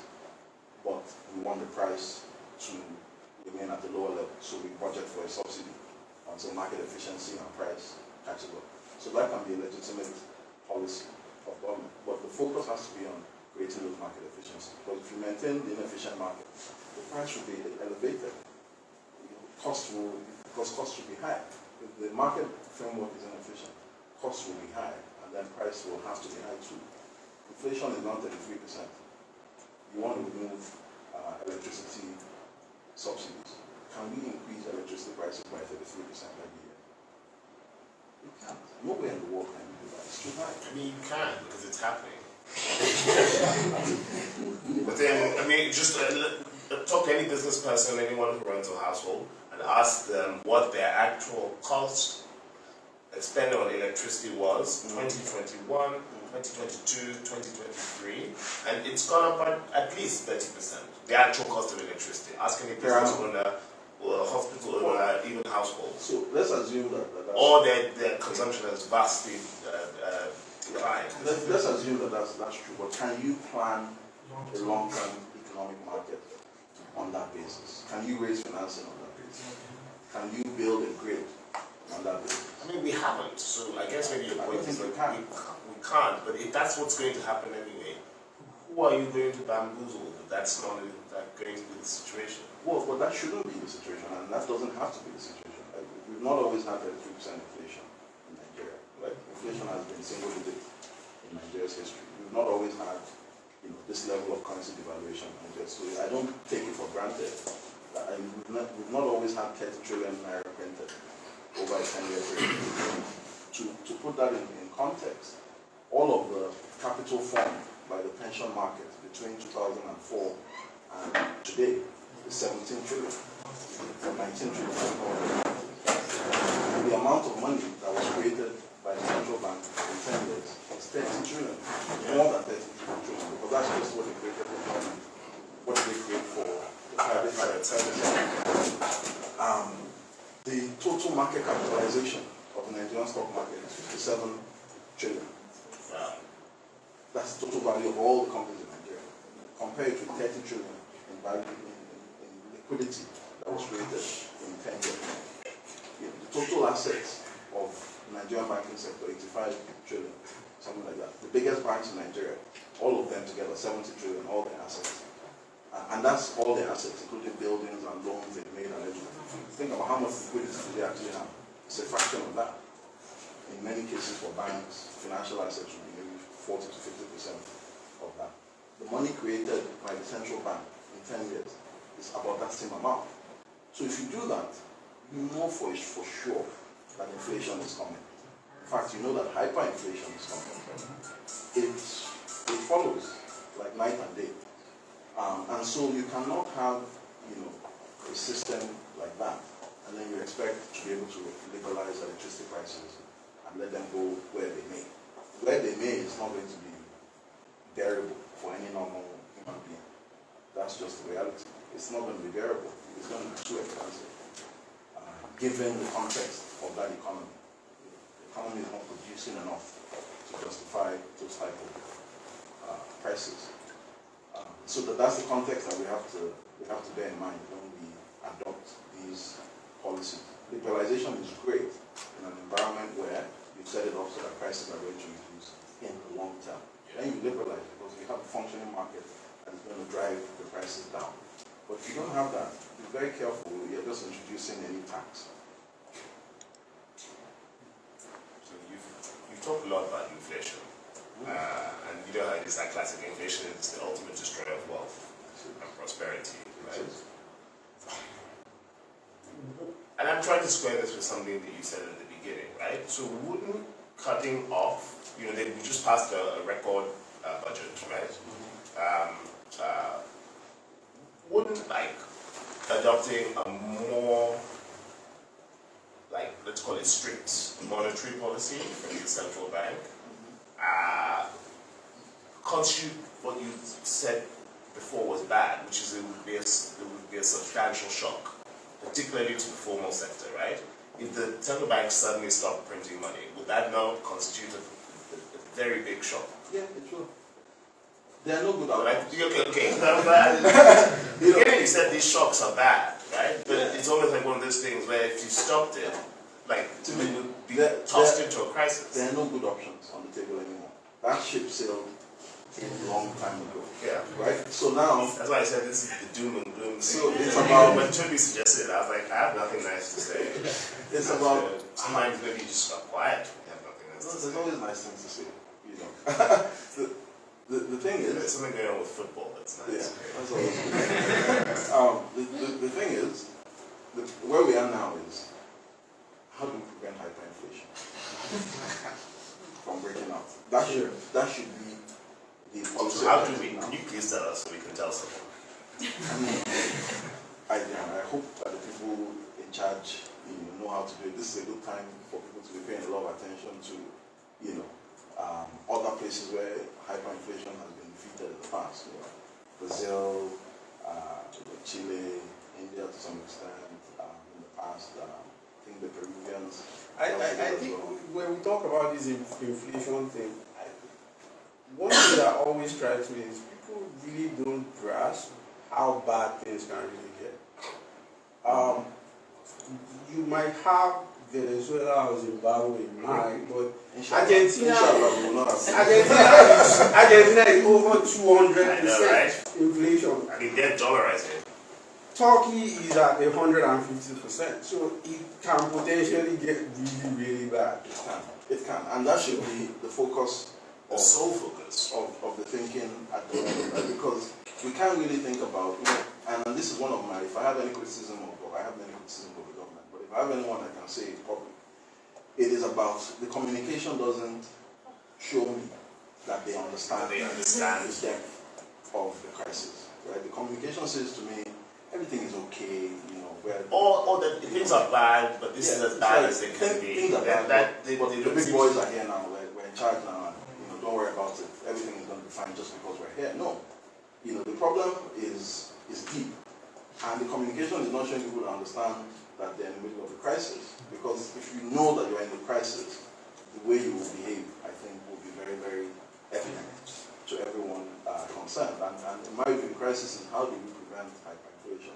but we want the price to remain at the lower level, so we budget for a subsidy until market efficiency and price catches up. So that can be a legitimate policy of government, but the focus has to be on creating those market efficiencies. Because if you maintain the inefficient market, the price will be elevated. Costs will be high. If the market framework is inefficient, costs will be high, and then price will have to be high too. Inflation is not 33%. You want to remove electricity subsidies. Can we increase electricity prices by 33% every year? We can't. Nowhere in the world can we do that. It's too high. I mean, you can, because it's happening. But then, just talk to any business person, anyone who runs a household, and ask them what their actual cost expended on electricity was 2021, 2022, 2023, and it's gone up by at least 30%. The actual cost of electricity. Ask any business owner, hospital owner, even households. So let's assume that or their consumption has vastly declined. Let's assume that that's true, but can you plan a long-term economic market on that basis? Can you raise financing on that basis? Can you build a grid on that basis? I mean, we haven't, so I guess maybe your I point don't is think that we we can't, but if that's what's going to happen anyway, who are you going to bamboozle that that's not going to be the situation? Well, but that shouldn't be the situation, and that doesn't have to be the situation. Like, we've not always had 33% inflation in Nigeria. Like, inflation has been single-digit in Nigeria's history. We've not always had, this level of currency devaluation in Nigeria. So I don't take it for granted. We've not always had 30 trillion naira printed over a 10-year period. put that in context, all of the capital formed by the pension market between 2004 and today is 17 trillion, or 19 trillion. The amount of money that was created by the central bank in 10 years is 30 trillion, more than 30 trillion, because that's just what they created for government. What did they create for the private sector? The total market capitalization of the Nigerian stock market is 57 trillion. That's the total value of all the companies in Nigeria, compared to 30 trillion in value in liquidity that was created in 10 years. The total assets of the Nigerian banking sector, 85 trillion, something like that. The biggest banks in Nigeria, all of them together, 70 trillion, all their assets. And that's all their assets, including buildings and loans they've made and everything. Think about how much liquidity do they actually have. It's a fraction of that. In many cases for banks, financial assets would be maybe 40 to 50% of that. The money created by the central bank in 10 years is about that same amount. So if you do that, you know for sure that inflation is coming. In fact, you know that hyperinflation is coming. It follows like night and day. And so you cannot have, a system like that, and then you expect to be able to liberalize electricity prices and let them go where they may. Where they may is not going to be bearable for any normal human being. That's just the reality. It's not going to be bearable. It's going to be too expensive, given the context of that economy. The economy is not producing enough to justify those type of prices. So that's the context that we have to bear in mind when we adopt these policies. Liberalization is great in an environment where you set it up so that prices are going to reduce in the long term. Then you liberalize because you have a functioning market that is going to drive the prices down. But if you don't have that, be very careful. You're just introducing any tax. So you've talked a lot about inflation. And you know how it is, that classic inflation is the ultimate destroyer of wealth and prosperity, right? And I'm trying to square this with something that you said at the beginning, right? So wouldn't cutting off, we just passed a record budget, right? Wouldn't adopting a more, let's call it strict monetary policy from the central bank constitute what you said before was bad, which is it would be a substantial shock, particularly to the formal sector, right? If the central bank suddenly stopped printing money, would that not constitute a very big shock? Yeah, it will. There are no good outcomes. Okay. Again, you said these shocks are bad, right? But it's almost like one of those things where if you stopped it, you would be tossed into a crisis. There are no good options on the table anymore. That ship sailed a long time ago. Yeah. Right? So now... That's why I said this is the doom and gloom thing. So it's about... When Tobi suggested it, I was like, I have nothing nice to say. It's about... Sometimes maybe you just got quiet. You have nothing nice to say. There's always nice things to say, The thing is... There's something going on with football that's nice. Yeah, that's always the thing is, where we are now is, how do we prevent hyperinflation from breaking out? That should be the policy. So how do we? Can you please tell us so we can tell someone? I hope that the people in charge know how to do it. This is a good time for people to be paying a lot of attention to other places where hyperinflation has been defeated in the past. Brazil, Chile, India to some extent, in the past. I think the Peruvians. I think when we talk about this inflation thing, one thing that always strikes me is people really don't grasp how bad things can really get. You might have Venezuela or Zimbabwe in mind, but Argentina is over 200% inflation. I mean, they're dollarizing. Turkey is at 150%, so it can potentially get really, really bad. It can, and that should be the focus, the sole focus of the thinking at the moment, right? Because we can't really think about, and this is one of my, if I have any criticism of, or I have any criticism of the government, but if I have anyone I can say it public, it is about the communication doesn't show me that they understand, They understand. the depth of the crisis. Right? The communication says to me, everything is okay, you know, where Or that things are bad, but this is as bad as it can be. Things are bad, but they the don't big seem boys to- are here now, we're in charge now, and, you know, don't worry about it. Everything is going to be fine just because we're here. No. You know, the problem is deep. And the communication is not showing people to understand that they're in the middle of a crisis. Because if you know that you're in the crisis, the way you will behave, I think, will be very, very evident to everyone concerned. And in my view, the crisis is how do we prevent hyperinflation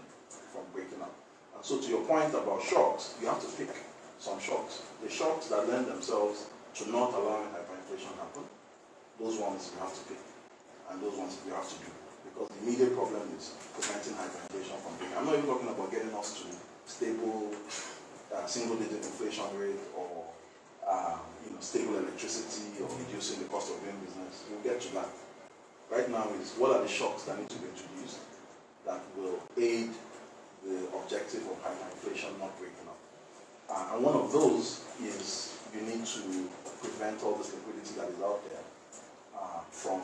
from breaking up? And so to your point about shocks, you have to pick some shocks. The shocks that lend themselves to not allowing hyperinflation happen, those ones you have to pick. And those ones you have to do. Because the immediate problem is preventing hyperinflation from being. I'm not even talking about getting us to stable single-digit inflation rate or stable electricity or reducing the cost of doing business. We'll get to that. Right now is what are the shocks that need to be introduced that will aid the objective of hyperinflation not breaking up. And one of those is you need to prevent all this liquidity that is out there from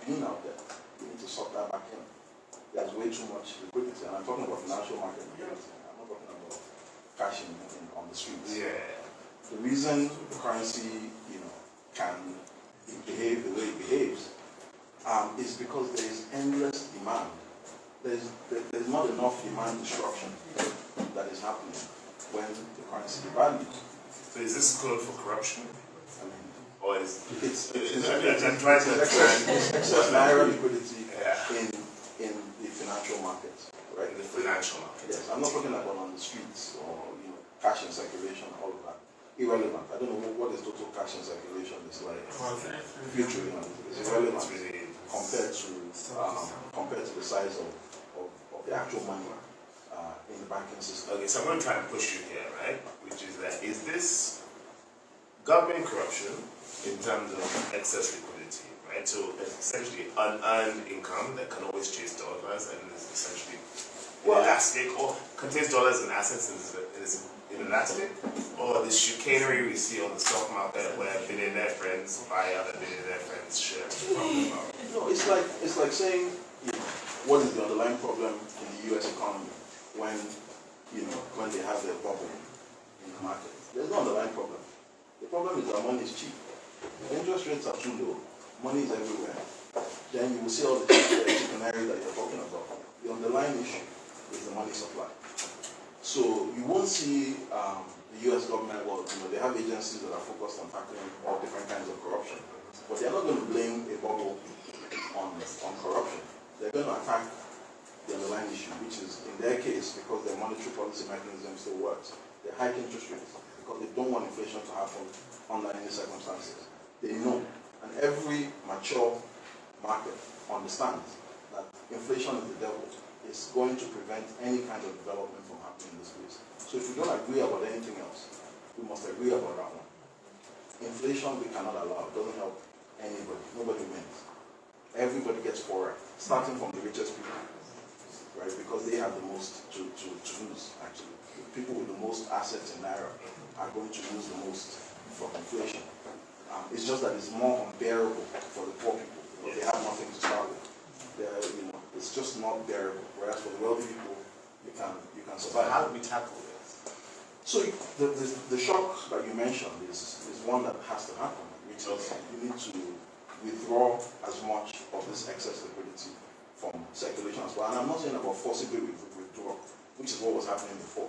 being out there. You need to sort that back in. There's way too much liquidity, and I'm talking about financial market liquidity. I'm not talking about cash on the streets. Yeah. The reason the currency, can behave the way it behaves is because there is endless demand. There's not enough demand destruction that is happening when the currency devalues. So is this code for corruption? I mean, Or is it's I'm trying to understand excess naira liquidity Yeah. in the financial markets, right? the financial market. Yes, I'm not talking about on the streets or cash in circulation, all of that. Irrelevant. I don't know what is total cash in circulation is like. Future, it's irrelevant It's really compared to the size of the actual money in the banking system. okay. So I'm going to try and push you here, right? Which is that is this government corruption in terms of excess liquidity, right? So essentially unearned income that can always chase dollars and is essentially elastic or contains dollars and assets and is inelastic, or the chicanery we see on the stock market where billionaire friends buy other billionaire friends' shares. No, it's like saying, what is the underlying problem in the U.S. economy when they have their bubble in the market? There's no underlying problem. The problem is that money is cheap. When interest rates are too low, money is everywhere. Then you will see all the chicanery that you're talking about. The underlying issue is the money supply. So you won't see the U.S. government, they have agencies that are focused on tackling all different kinds of corruption. But they're not going to blame a bubble on corruption. They're going to attack the underlying issue, which is, in their case, because their monetary policy mechanism still works, they hike interest rates because they don't want inflation to happen under any circumstances. They know, and every mature market understands that inflation is the devil. It's going to prevent any kind of development from happening in this place. So if we don't agree about anything else, we must agree about that one. Inflation we cannot allow. It doesn't help anybody. Nobody wins. Everybody gets poorer, starting from the richest people, right? Because they have the most to lose, actually. The people with the most assets in Naira are going to lose the most from inflation. It's just that it's more unbearable for the poor people because they have nothing to start with. It's just not bearable. Whereas for the wealthy people, you can survive. How do we tackle this? So the shock that you mentioned is one that has to happen, which is you need to withdraw as much of this excess liquidity from circulation as well. And I'm not saying about forcibly withdraw, which is what was happening before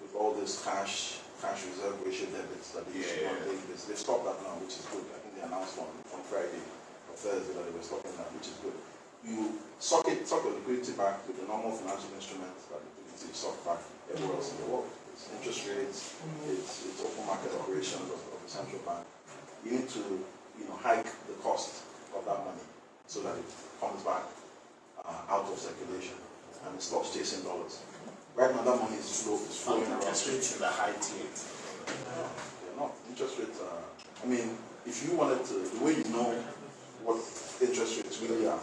with all this cash reserve ratio debits that they used to do. They've stopped that now, which is good. I think they announced on Friday or Thursday that they were stopping that, which is good. You suck the liquidity back with the normal financial instruments that liquidity is sucked back everywhere else in the world. It's interest rates, it's open market operations of the central bank. You need to hike the cost of that money so that it comes back out of circulation and it stops chasing dollars. Right now that money is flowing around. Interest rates in the high teens. They're not. Interest rates are, if you wanted to, the way you know what interest rates really are,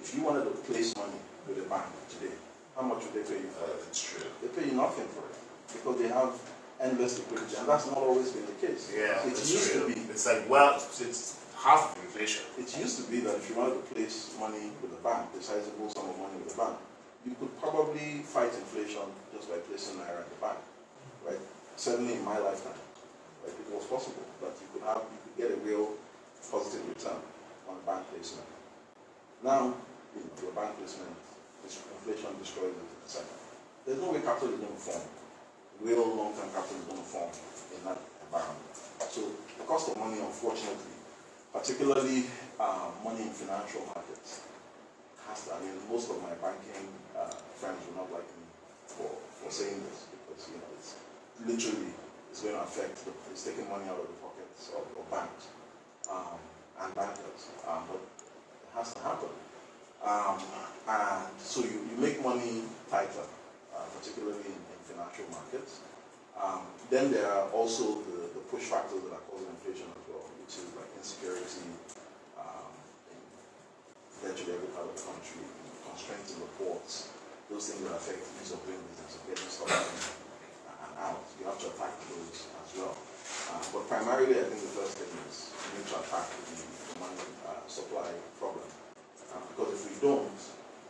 if you wanted to place money with a bank today, how much would they pay you for it? That's true. They pay you nothing for it because they have endless liquidity, and that's not always been the case. Yeah, it that's used true. to be. It's like, well, it's half of inflation. It used to be that if you wanted to place money with a bank, a sizable sum of money with a bank, you could probably fight inflation just by placing naira at the bank, right? Certainly in my lifetime, right, it was possible that you could get a real positive return on bank placement. Now, your bank placement, inflation destroys it in a second. There's no way capital is going to form. Real long-term capital is going to form in that environment. So the cost of money, unfortunately, particularly money in financial markets, most of my banking friends will not like me for saying this, because it's literally going to affect it's taking money out of the pockets of banks and bankers, but it has to happen. And so you make money tighter, particularly in financial markets. Then there are also the push factors that are causing inflation as well, which is like insecurity in virtually every part of the country, constraints in the ports, those things that affect the ease of doing business, of getting stuff in and out. You have to attack those as well. But primarily, I think the first thing is you need to attack the money supply problem. Because if we don't,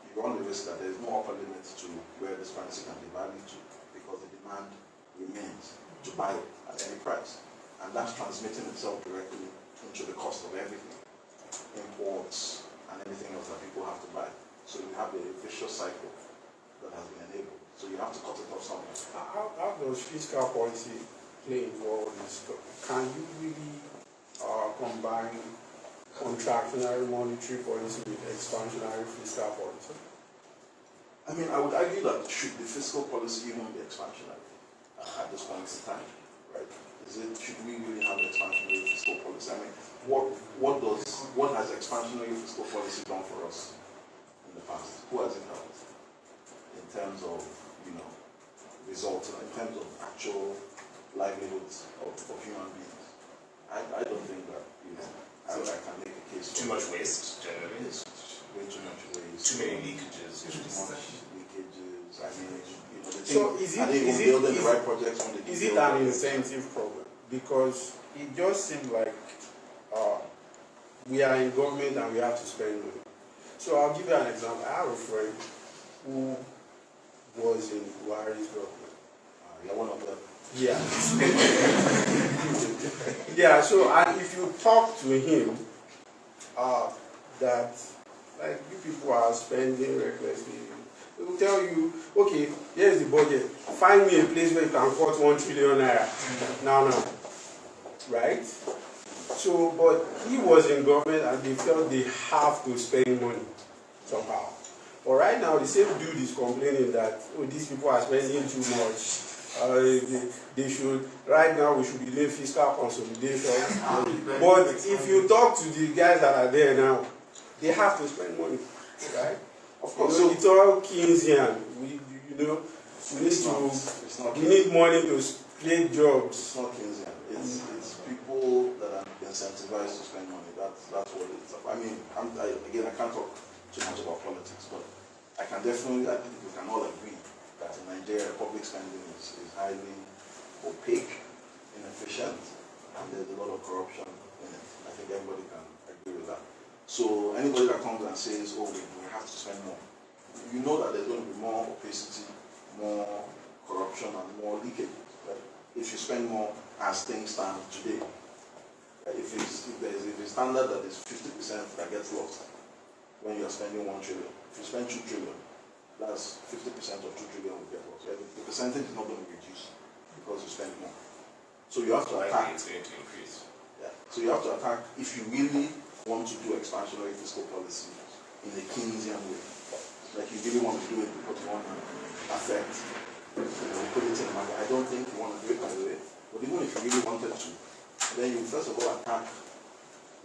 you run the risk that there is no upper limit to where this currency can be valued to, because the demand remains to buy it at any price. And that's transmitting itself directly into the cost of everything, imports and everything else that people have to buy. So you have a vicious cycle that has been enabled. So you have to cut it off somewhere. How does fiscal policy play into all this? Can you really combine contractionary monetary policy with expansionary fiscal policy? I mean, I would argue that should the fiscal policy even be expansionary at this point in time, right? Should we really have expansionary fiscal policy? I mean, what has expansionary fiscal policy done for us in the past? Who has it helped in terms of results, in terms of actual livelihoods of human beings? I don't think that I can make a case. Too much waste, generally. It's way too much waste. Too many leakages. Too much leakages. I mean, so is building the right projects on the is it an incentive problem? Because it just seems like we are in government and we have to spend money. So I'll give you an example. I have a friend who was in Buhari's government. You're one of them. Yeah. Yeah, so and if you talk to him, that like you people are spending recklessly, he will tell you, okay, here's the budget. Find me a place where you can cut 1 trillion naira. Now, right? So, but he was in government and they felt they have to spend money somehow. But right now, the same dude is complaining that these people are spending too much. They should, right now we should be doing fiscal consolidation. But if you talk to the guys that are there now, they have to spend money, right? Of course. So it's all Keynesian. We need money to create jobs. It's not Keynesian. It's people that are incentivized to spend money. That's what it's about. I mean, I can't talk too much about politics, but I think we can all agree that in Nigeria, public spending is highly opaque, inefficient, and there's a lot of corruption in it. I think everybody can agree with that. So anybody that comes and says, oh, we have to spend more, you know that there's going to be more opacity, more corruption, and more leakage. Right? If you spend more as things stand today, right? If there's a standard that is 50% that gets lost when you're spending 1 trillion, if you spend 2 trillion, that's 50% of 2 trillion will get lost. Right? The percentage is not going to reduce because you spend more. So you have to attack. It's going to increase. Yeah. So you have to attack if you really want to do expansionary fiscal policy in a Keynesian way. Like you really want to do it because you want to affect liquidity in the market. I don't think you want to do it by the way. But even if you really wanted to, then you first of all attack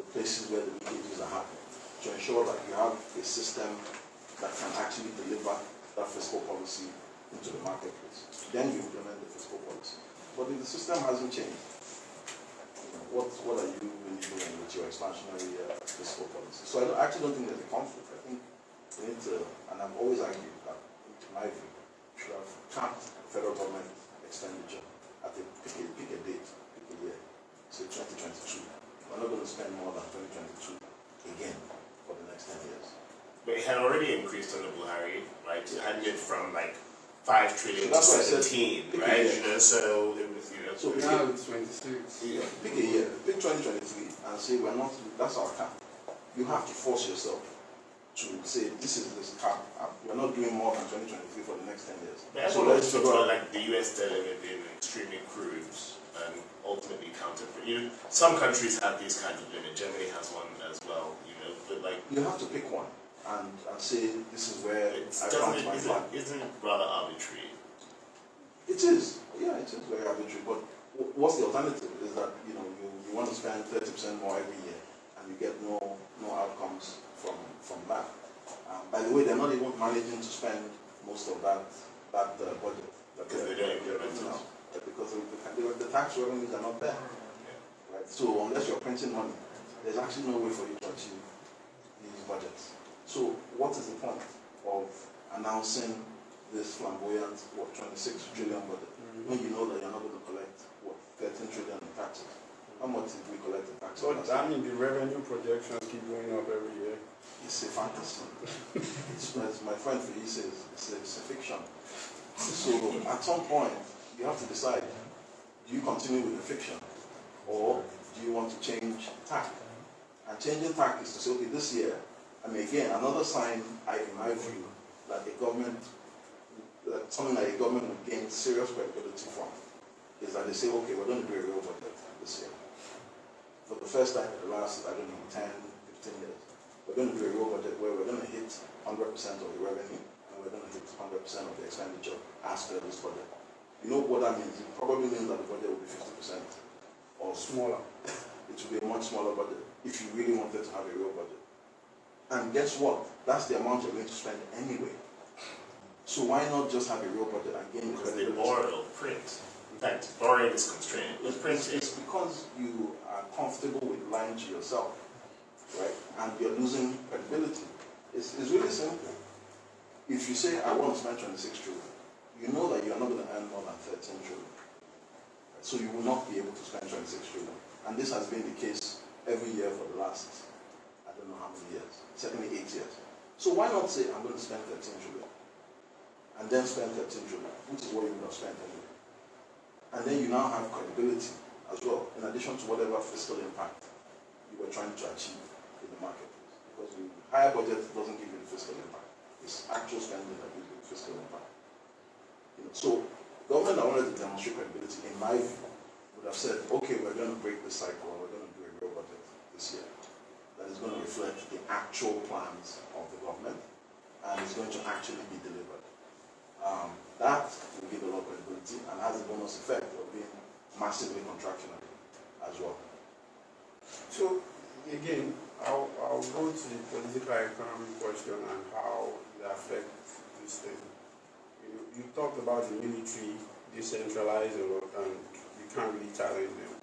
the places where the leakages are happening to ensure that you have a system that can actually deliver that fiscal policy into the marketplace. Then you implement the fiscal policy. But if the system hasn't changed, what are you really doing with your expansionary fiscal policy? So I actually don't think there's a conflict. I think we need to, and I've always argued that, in my view, we should have capped federal government expenditure at a say 2022, we're not going to spend more than 2022 again for the next 10 years. But it had already increased under Buhari, right? It had been from like 5 trillion So to that's why I said 17, pick a right? year. You know, so it was, you know. So Now it's 26. yeah, pick a year, pick 2023 and say we're not, that's our cap. You have to force yourself to say this is this cap. We're not doing more than 2023 for the next 10 years. But that's So what let's I figure out. like the US stellar being extremely crude and ultimately counterproductive. You know, some countries have these kinds of limits. Germany has one as well, you know, but like. You have to pick one and say this is where I plant my flag. Isn't it rather arbitrary? It is, yeah, it is very arbitrary. But what's the alternative? Is that you want to spend 30% more every year, and you get no outcomes from that. By the way, they're not even managing to spend most of that budget. Because they don't implement it. No, because the tax revenues are not there. Right? So unless you're printing money, there's actually no way for you to achieve these budgets. So what is the point of announcing this flamboyant, 26 trillion budget, when you know that you're not going to collect, 13 trillion in taxes? How much did we collect in taxes? But I mean, the revenue projections keep going up every year. It's a fantasy. As my friend Fee says, it's a fiction. So at some point, you have to decide, do you continue with the fiction, or do you want to change tack? And changing tack is to say, okay, this year, I mean, again, another sign, in my view, that something like a government would gain serious credibility from, is that they say, okay, we're going to do a real budget this year. For the first time in the last, 10, 15 years, we're going to do a real budget where we're going to hit 100% of the revenue, and we're going to hit 100% of the expenditure as per this budget. You know what that means? It probably means that the budget will be 50% or Smaller. It will be a much smaller budget if you really wanted to have a real budget. And guess what? That's the amount you're going to spend anyway. So why not just have a real budget and gain Because they credibility? borrow, don't print. In fact, borrowing is constrained. With printing. It's because you are comfortable with lying to yourself, right? And you're losing credibility. It's really simple. If you say, I want to spend 26 trillion, you know that you're not going to earn more than 13 trillion. So you will not be able to spend 26 trillion. And this has been the case every year for the last, I don't know how many years, 7, 8 years. So why not say, I'm going to spend 13 trillion? And then spend 13 trillion, which is what you would have spent anyway. And then you now have credibility as well, in addition to whatever fiscal impact you were trying to achieve in the marketplace. Because the higher budget doesn't give you the fiscal impact. It's actual spending that gives you the fiscal impact. So government that wanted to demonstrate credibility, in my view, would have said, okay, we're going to break this cycle and we're going to do a real budget this year that is going to reflect the actual plans of the government and is going to actually be delivered. That will give a lot of credibility and has a bonus effect of being massively contractionary as well. So, again, I'll go to the political economy question and how it affects this thing. You talked about the military decentralized a lot and you can't really challenge them.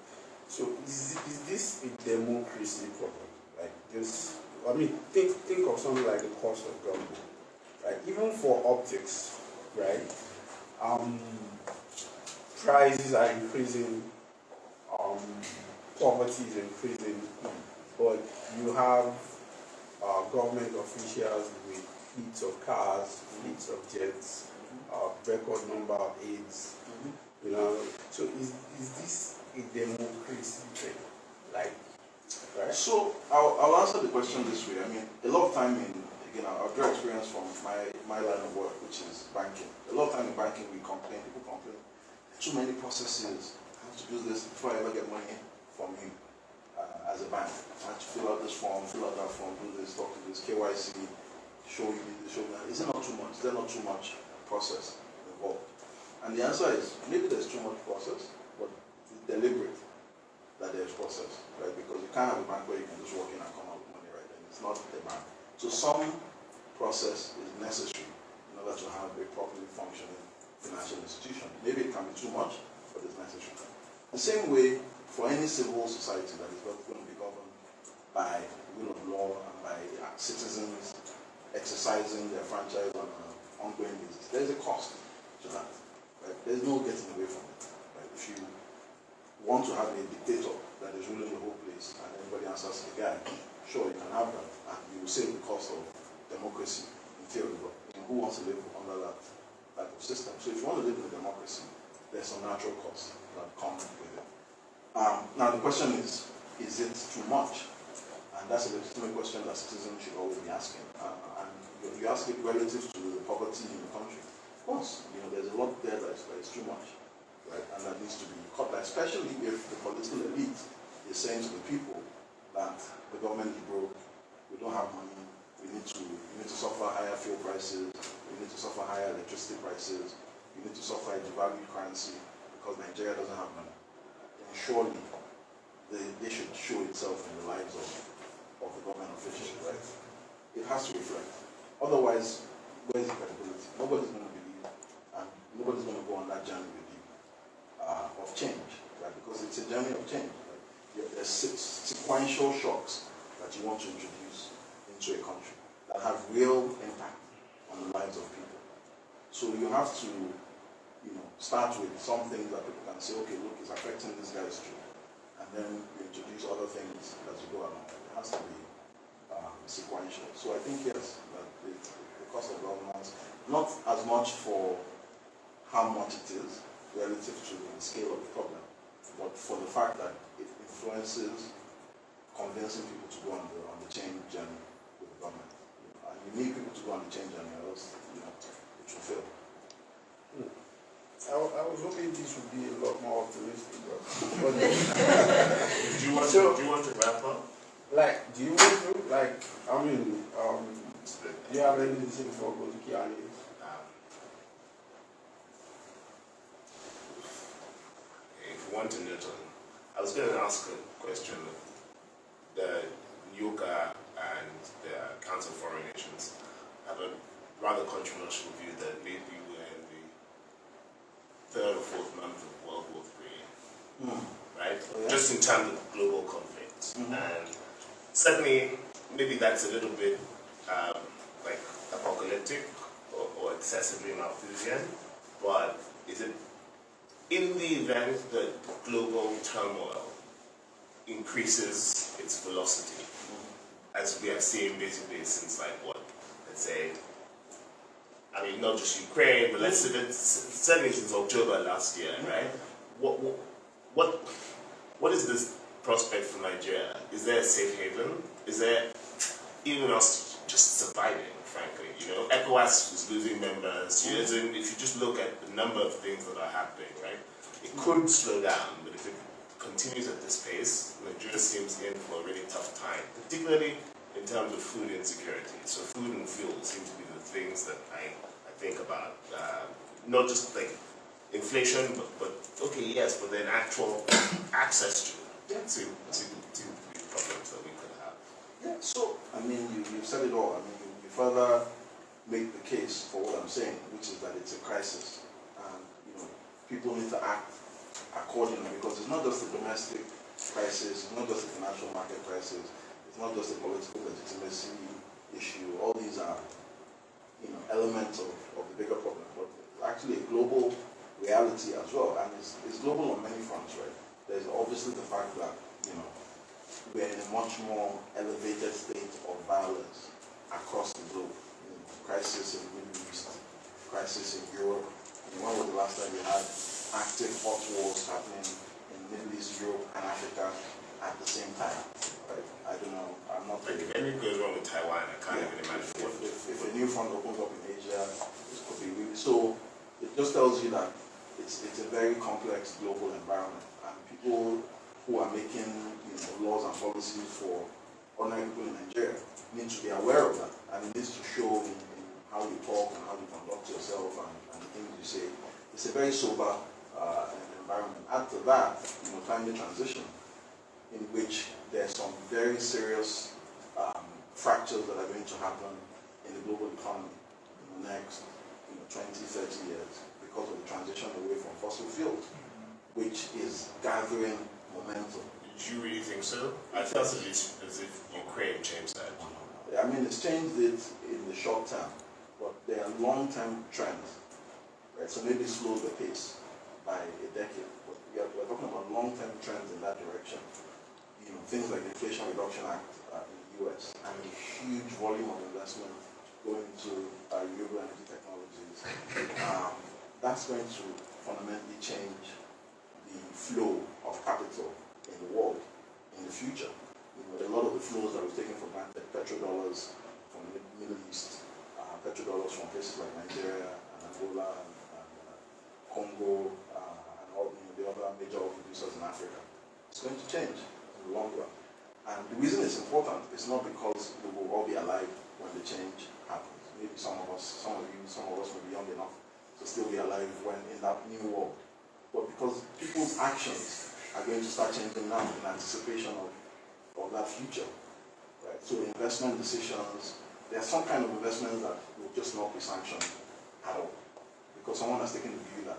So is this a democracy problem? Like this, I mean, think of something like the cost of government. Right? Even for optics, right? Prices are increasing, poverty is increasing, but you have government officials with fleets of cars, fleets of jets, record number of aides. You know, so is this a democracy thing? Like, right? So I'll answer the question this way. I mean, a lot of time I've got experience from my line of work, which is banking. A lot of time in banking, people complain, too many processes. I have to do this before I ever get money from you as a bank. I have to fill out this form, fill out that form, do this, talk to this, KYC, show you this, show you that. Is it not too much? Is there not too much process involved? And the answer is, maybe there's too much process, but it's deliberate that there's process, right? Because you can't have a bank where you can just walk in and come out with money, right? And it's not the bank. So some process is necessary in order to have a properly functioning financial institution. Maybe it can be too much, but it's necessary. The same way for any civil society that is going to be governed by rule of law and by citizens exercising their franchise on an ongoing basis, there's a cost to that. Right? There's no getting away from it. Right? If you want to have a dictator that is ruling the whole place and everybody answers to the guy, sure, you can have that, and you will save the cost of democracy in theory, but who wants to live under that type of system? So if you want to live in a democracy, there's some natural costs that come with it. Now the question is it too much? And that's a legitimate question that citizens should always be asking. And you ask it relative to the poverty in the country. Of course, there's a lot there that is too much, right? And that needs to be cut back, especially if the political elite is saying to the people that the government is broke, we don't have money, we need to suffer higher fuel prices, we need to suffer higher electricity prices, we need to suffer a devalued currency because Nigeria doesn't have money. And surely they should show itself in the lives of the government officials, right? It has to reflect. Otherwise, where is the credibility? Nobody's going to believe, and nobody's going to go on that journey with you of change, right? Because it's a journey of change. Right? There's sequential shocks that you want to introduce into a country that have real impact on the lives of people. So you have to, start with some things that people can say, okay, look, it's affecting this guy's tree. And then you introduce other things as you go along. It has to be sequential. So I think, yes, that the cost of governance, not as much for how much it is relative to the scale of the problem, but for the fact that it influences convincing people to go on the change journey with the government. And you need people to go on the change journey, or else it will fail. I was hoping this would be a lot more optimistic, but do you want to wrap up? Do you want to? Do you have anything to say before we go to Q&A? If you want to note on, I was going to ask a question. The Yoga and the Council of Foreign Nations have a rather controversial view that maybe we're in the third or fourth month of World War III, right? Oh, yeah. Just in terms of global conflict. And certainly, maybe that's a little bit apocalyptic or excessively Malthusian, but is it in the event that global turmoil increases its velocity, as we have seen basically since let's say, not just Ukraine, but let's say certainly since October last year, right? What is this prospect for Nigeria? Is there a safe haven? Is there even us just surviving, frankly? ECOWAS is losing members. If you just look at the number of things that are happening, right? It could slow down, but if it continues at this pace, Nigeria seems in for a really tough time, particularly in terms of food insecurity. So food and fuel seem to be the things that I think about. Not just inflation, but okay, yes, but then actual access to the problems that we could have. Yeah, so, you've said it all. You further make the case for what I'm saying, which is that it's a crisis. And, people need to act accordingly, because it's not just a domestic crisis, it's not just a financial market crisis, it's not just a political legitimacy issue. All these are, elements of the bigger problem, but it's actually a global reality as well, and it's global on many fronts, right? There's obviously the fact that, we're in a much more elevated state of violence across the globe. Crisis in the Middle East, crisis in Europe. When was the last time we had active hot wars happening in the Middle East, Europe, and Africa at the same time? Right? I don't know. I'm not. If anything goes wrong with Taiwan, I can't even imagine what. If a new front opens up in Asia, it could be really. So it just tells you that it's a very complex global environment, and people who are making laws and policies for ordinary people in Nigeria need to be aware of that, and it needs to show in how you talk and how you conduct yourself and the things you say. It's a very sober environment. Add to that, climate transition, in which there's some very serious fractures that are going to happen in the global economy in the next 20, 30 years because of the transition away from fossil fuels, which is gathering momentum. Do you really think so? I felt as if Ukraine changed that. It's changed it in the short term, but there are long-term trends, right? So maybe slow the pace by a decade, but we're talking about long-term trends in that direction. Things like the Inflation Reduction Act in the US and a huge volume of investment going into renewable energy technologies. That's going to fundamentally change the flow of capital in the world in the future. A lot of the flows that we've taken for granted, petrodollars from the Middle East, petrodollars from places like Nigeria and Angola and Congo and all the other major oil producers in Africa, it's going to change in the long run. And the reason it's important is not because we will all be alive when the change happens. Maybe some of us will be young enough to still be alive when in that new world. But because people's actions are going to start changing now in anticipation of that future. Right? So investment decisions, there are some kind of investments that will just not be sanctioned at all. Because someone has taken the view that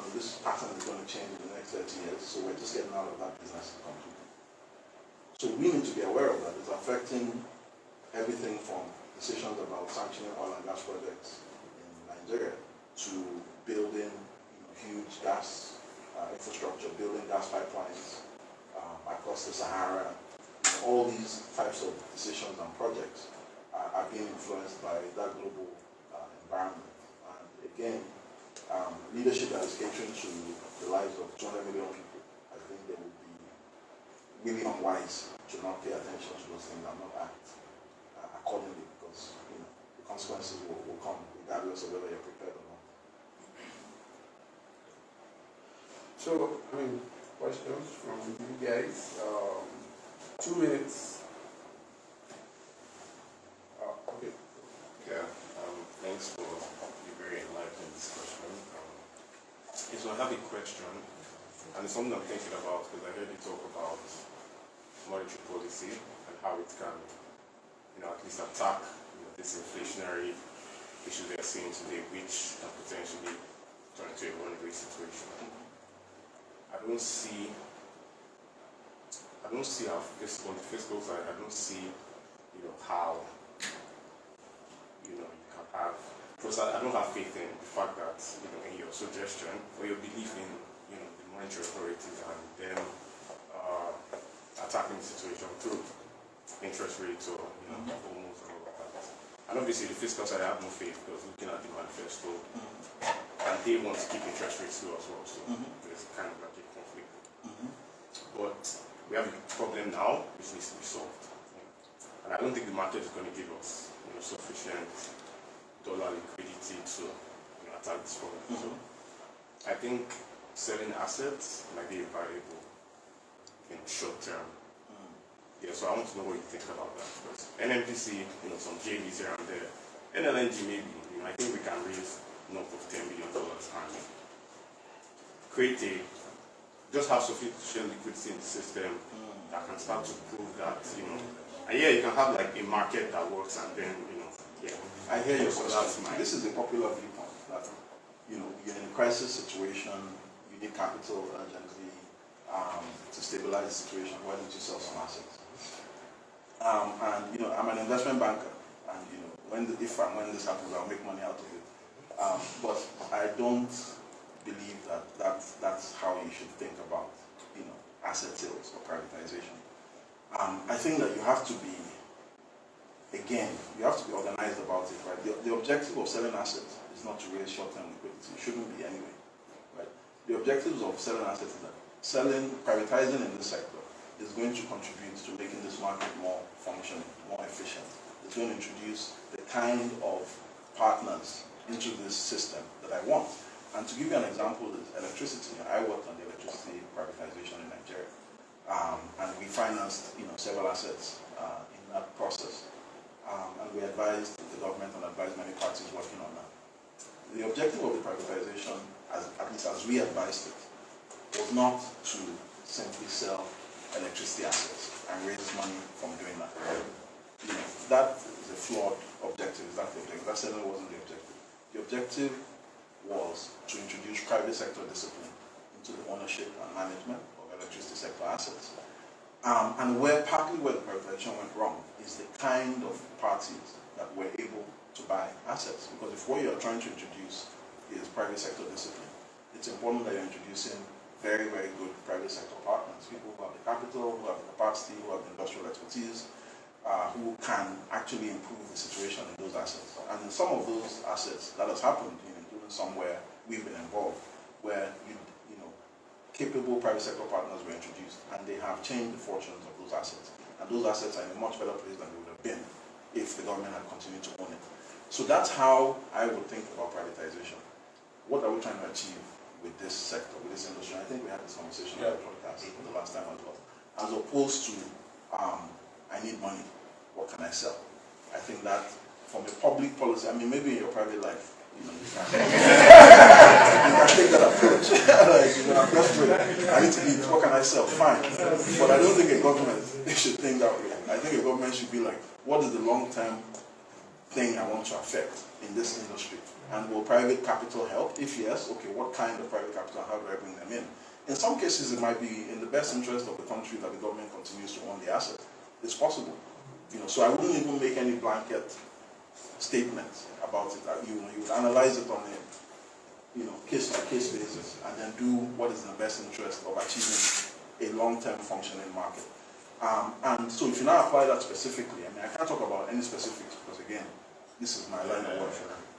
this pattern is going to change in the next 30 years, so we're just getting out of that business completely. So we need to be aware of that. It's affecting everything from decisions about sanctioning oil and gas projects in Nigeria to building huge gas infrastructure, building gas pipelines across the Sahara. All these types of decisions and projects are being influenced by that global environment. And again, leadership that is catering to the lives of 200 million people, I think they would be really unwise to not pay attention to those things and not act accordingly, because the consequences will come regardless of whether you're prepared or not. So, questions from you guys? 2 minutes. Okay. Yeah, thanks for the very enlightening discussion. So I have a question, and it's something I'm thinking about because I heard you talk about monetary policy and how it can, at least attack this inflationary issue they're seeing today, which can potentially turn into a runaway situation. I don't see how on the fiscal side, I don't see, how, you can have, because I don't have faith in the fact that, in your suggestion or your belief in, the monetary authorities and them attacking the situation through interest rates or, almost and all of that. And obviously the fiscal side, I have no faith because looking at the manifesto, and they want to keep interest rates low as well, so there's kind of like a conflict. But we have a problem now which needs to be solved. And I don't think the market is going to give us sufficient dollar liquidity to attack this problem. So I think selling assets might be a variable in short term. Yeah, so I want to know what you think about that. Because NMDC, some JVs here and there. NLNG maybe, I think we can raise north of $10 million and create just have sufficient liquidity in the system that can start to prove that, and yeah, you can have like a market that works and then, yeah. I hear your So question. that's This is a popular viewpoint that, you're in a crisis situation, you need capital urgently to stabilize the situation. Why don't you sell some assets? And I'm an investment banker, and when this happens, I'll make money out of it. But I don't believe that that's how you should think about asset sales or privatization. I think that you have to be organized about it, right? The objective of selling assets is not to raise short-term liquidity. It shouldn't be anyway, right? The objectives of selling assets is that privatizing in this sector is going to contribute to making this market more functional, more efficient. It's going to introduce the kind of partners into this system that I want. And to give you an example is electricity. I worked on the electricity privatization in Nigeria. And we financed several assets in that process. And we advised the government and advised many parties working on that. The objective of the privatization, at least as we advised it, was not to simply sell electricity assets and raise money from doing that. That is a flawed objective. That certainly wasn't the objective. The objective was to introduce private sector discipline into the ownership and management of electricity sector assets. And partly where the privatization went wrong is the kind of parties that were able to buy assets. Because if what you're trying to introduce is private sector discipline, it's important that you're introducing very, very good private sector partners, people who have the capital, who have the capacity, who have the industrial expertise, who can actually improve the situation in those assets. And in some of those assets, that has happened, including somewhere we've been involved, where capable private sector partners were introduced, and they have changed the fortunes of those assets. And those assets are in a much better place than they would have been if the government had continued to own it. So that's how I would think about privatization. What are we trying to achieve with this sector, with this industry? I think we had this conversation on the podcast the last time as well. As opposed to, I need money, what can I sell? I think that from a public policy, I mean, maybe in your private life, you can take that approach. Like, I'm desperate, I need to eat, what can I sell? Fine. But I don't think a government should think that way. I think a government should be like, what is the long-term thing I want to affect in this industry? And will private capital help? If yes, okay, what kind of private capital, how do I bring them in? In some cases, it might be in the best interest of the country that the government continues to own the asset. It's possible. So I wouldn't even make any blanket statements about it. You would analyze it on a case-by-case basis, and then do what is in the best interest of achieving a long-term functioning market. And so if you now apply that specifically, I mean, I can't talk about any specifics because, again, this is my line of work.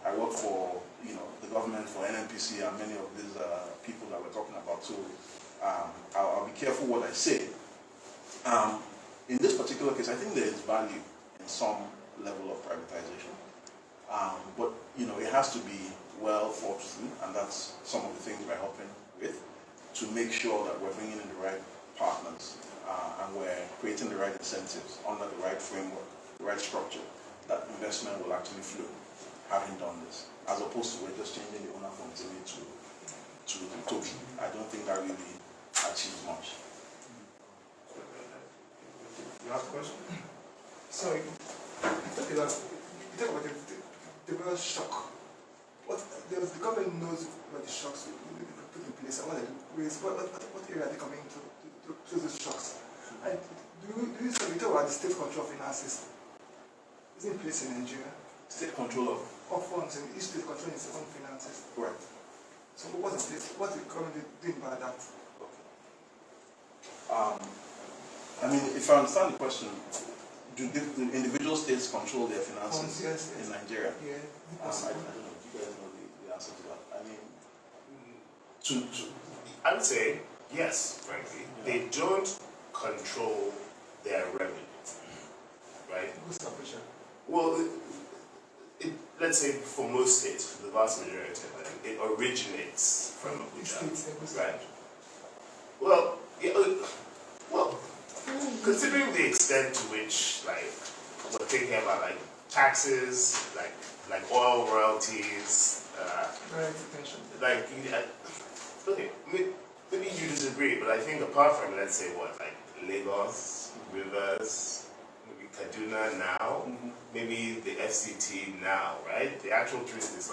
I work for the government, for NNPC, and many of these people that we're talking about. So I'll be careful what I say. In this particular case, I think there is value in some level of privatization, but it has to be well thought through, and that's some of the things we're helping with, to make sure that we're bringing in the right partners and we're creating the right incentives under the right framework, the right structure, that investment will actually flow, having done this, as opposed to we're just changing the owner from Timi to Tobi. I don't think that really achieves much. Last question? Sorry, you talk about the real shock. The government knows what the shocks will be put in place and what area are they coming to those shocks. And do you talk about the state control of finances? Is it in place in Nigeria? State control of funds, and each state controlling its own finances. Correct. So what's the government doing about that? I mean, if I understand the question, do the individual states control their finances in Nigeria? Yeah. I don't know. Do you guys know the answer to that? I mean, I would say yes, frankly. Yeah. They don't control their revenue, right? Who's the operation? Well, let's say for most states, for the vast majority of them, it originates from Abuja, right? Well, considering the extent to which, we're thinking about, taxes, like oil royalties, okay, maybe you disagree, but I think apart from, let's say, Lagos, Rivers, maybe Kaduna now, maybe the FCT now, right? The actual truth is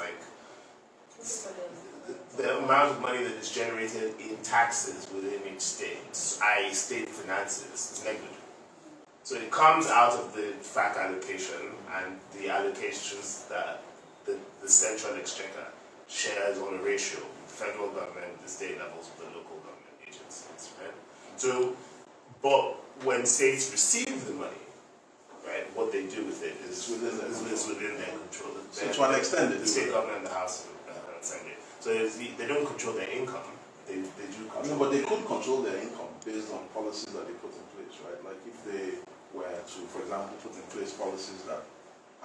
the amount of money that is generated in taxes within each state, i.e. state finances, is negligible. So it comes out of the FAC allocation and the allocations that the central exchequer shares on a ratio with the federal government, the state levels, with the local government agencies, right? So, but when states receive the money, right, what they do with it is within their control. So to an extent, the state government and the House and Assembly. So they don't control their income. They do control. No, but they could control their income based on policies that they put in place, right? Like if they were to, for example, put in place policies that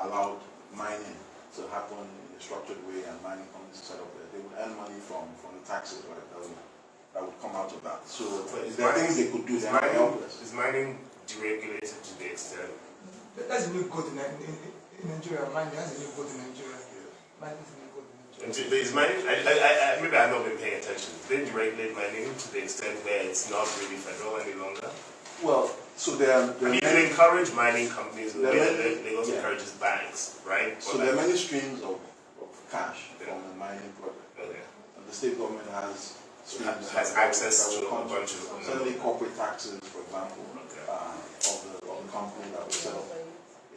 allowed mining to happen in a structured way and mining companies set up there, they would earn money from the taxes, right? That would come out of that. So there are things they could do. They are helpless. Is mining deregulated to the extent? That's a new code in Nigeria. Mining has a new code in Nigeria. Mining is a new code in Nigeria. Is mining? Maybe I've not been paying attention. They deregulate mining to the extent where it's not really federal any longer. Well, so there are. You can encourage mining companies. Lagos encourages banks, right? So there are many streams of cash from the mining project. Okay. And the state government has access to a bunch of certainly corporate taxes, for example, of the company that was set up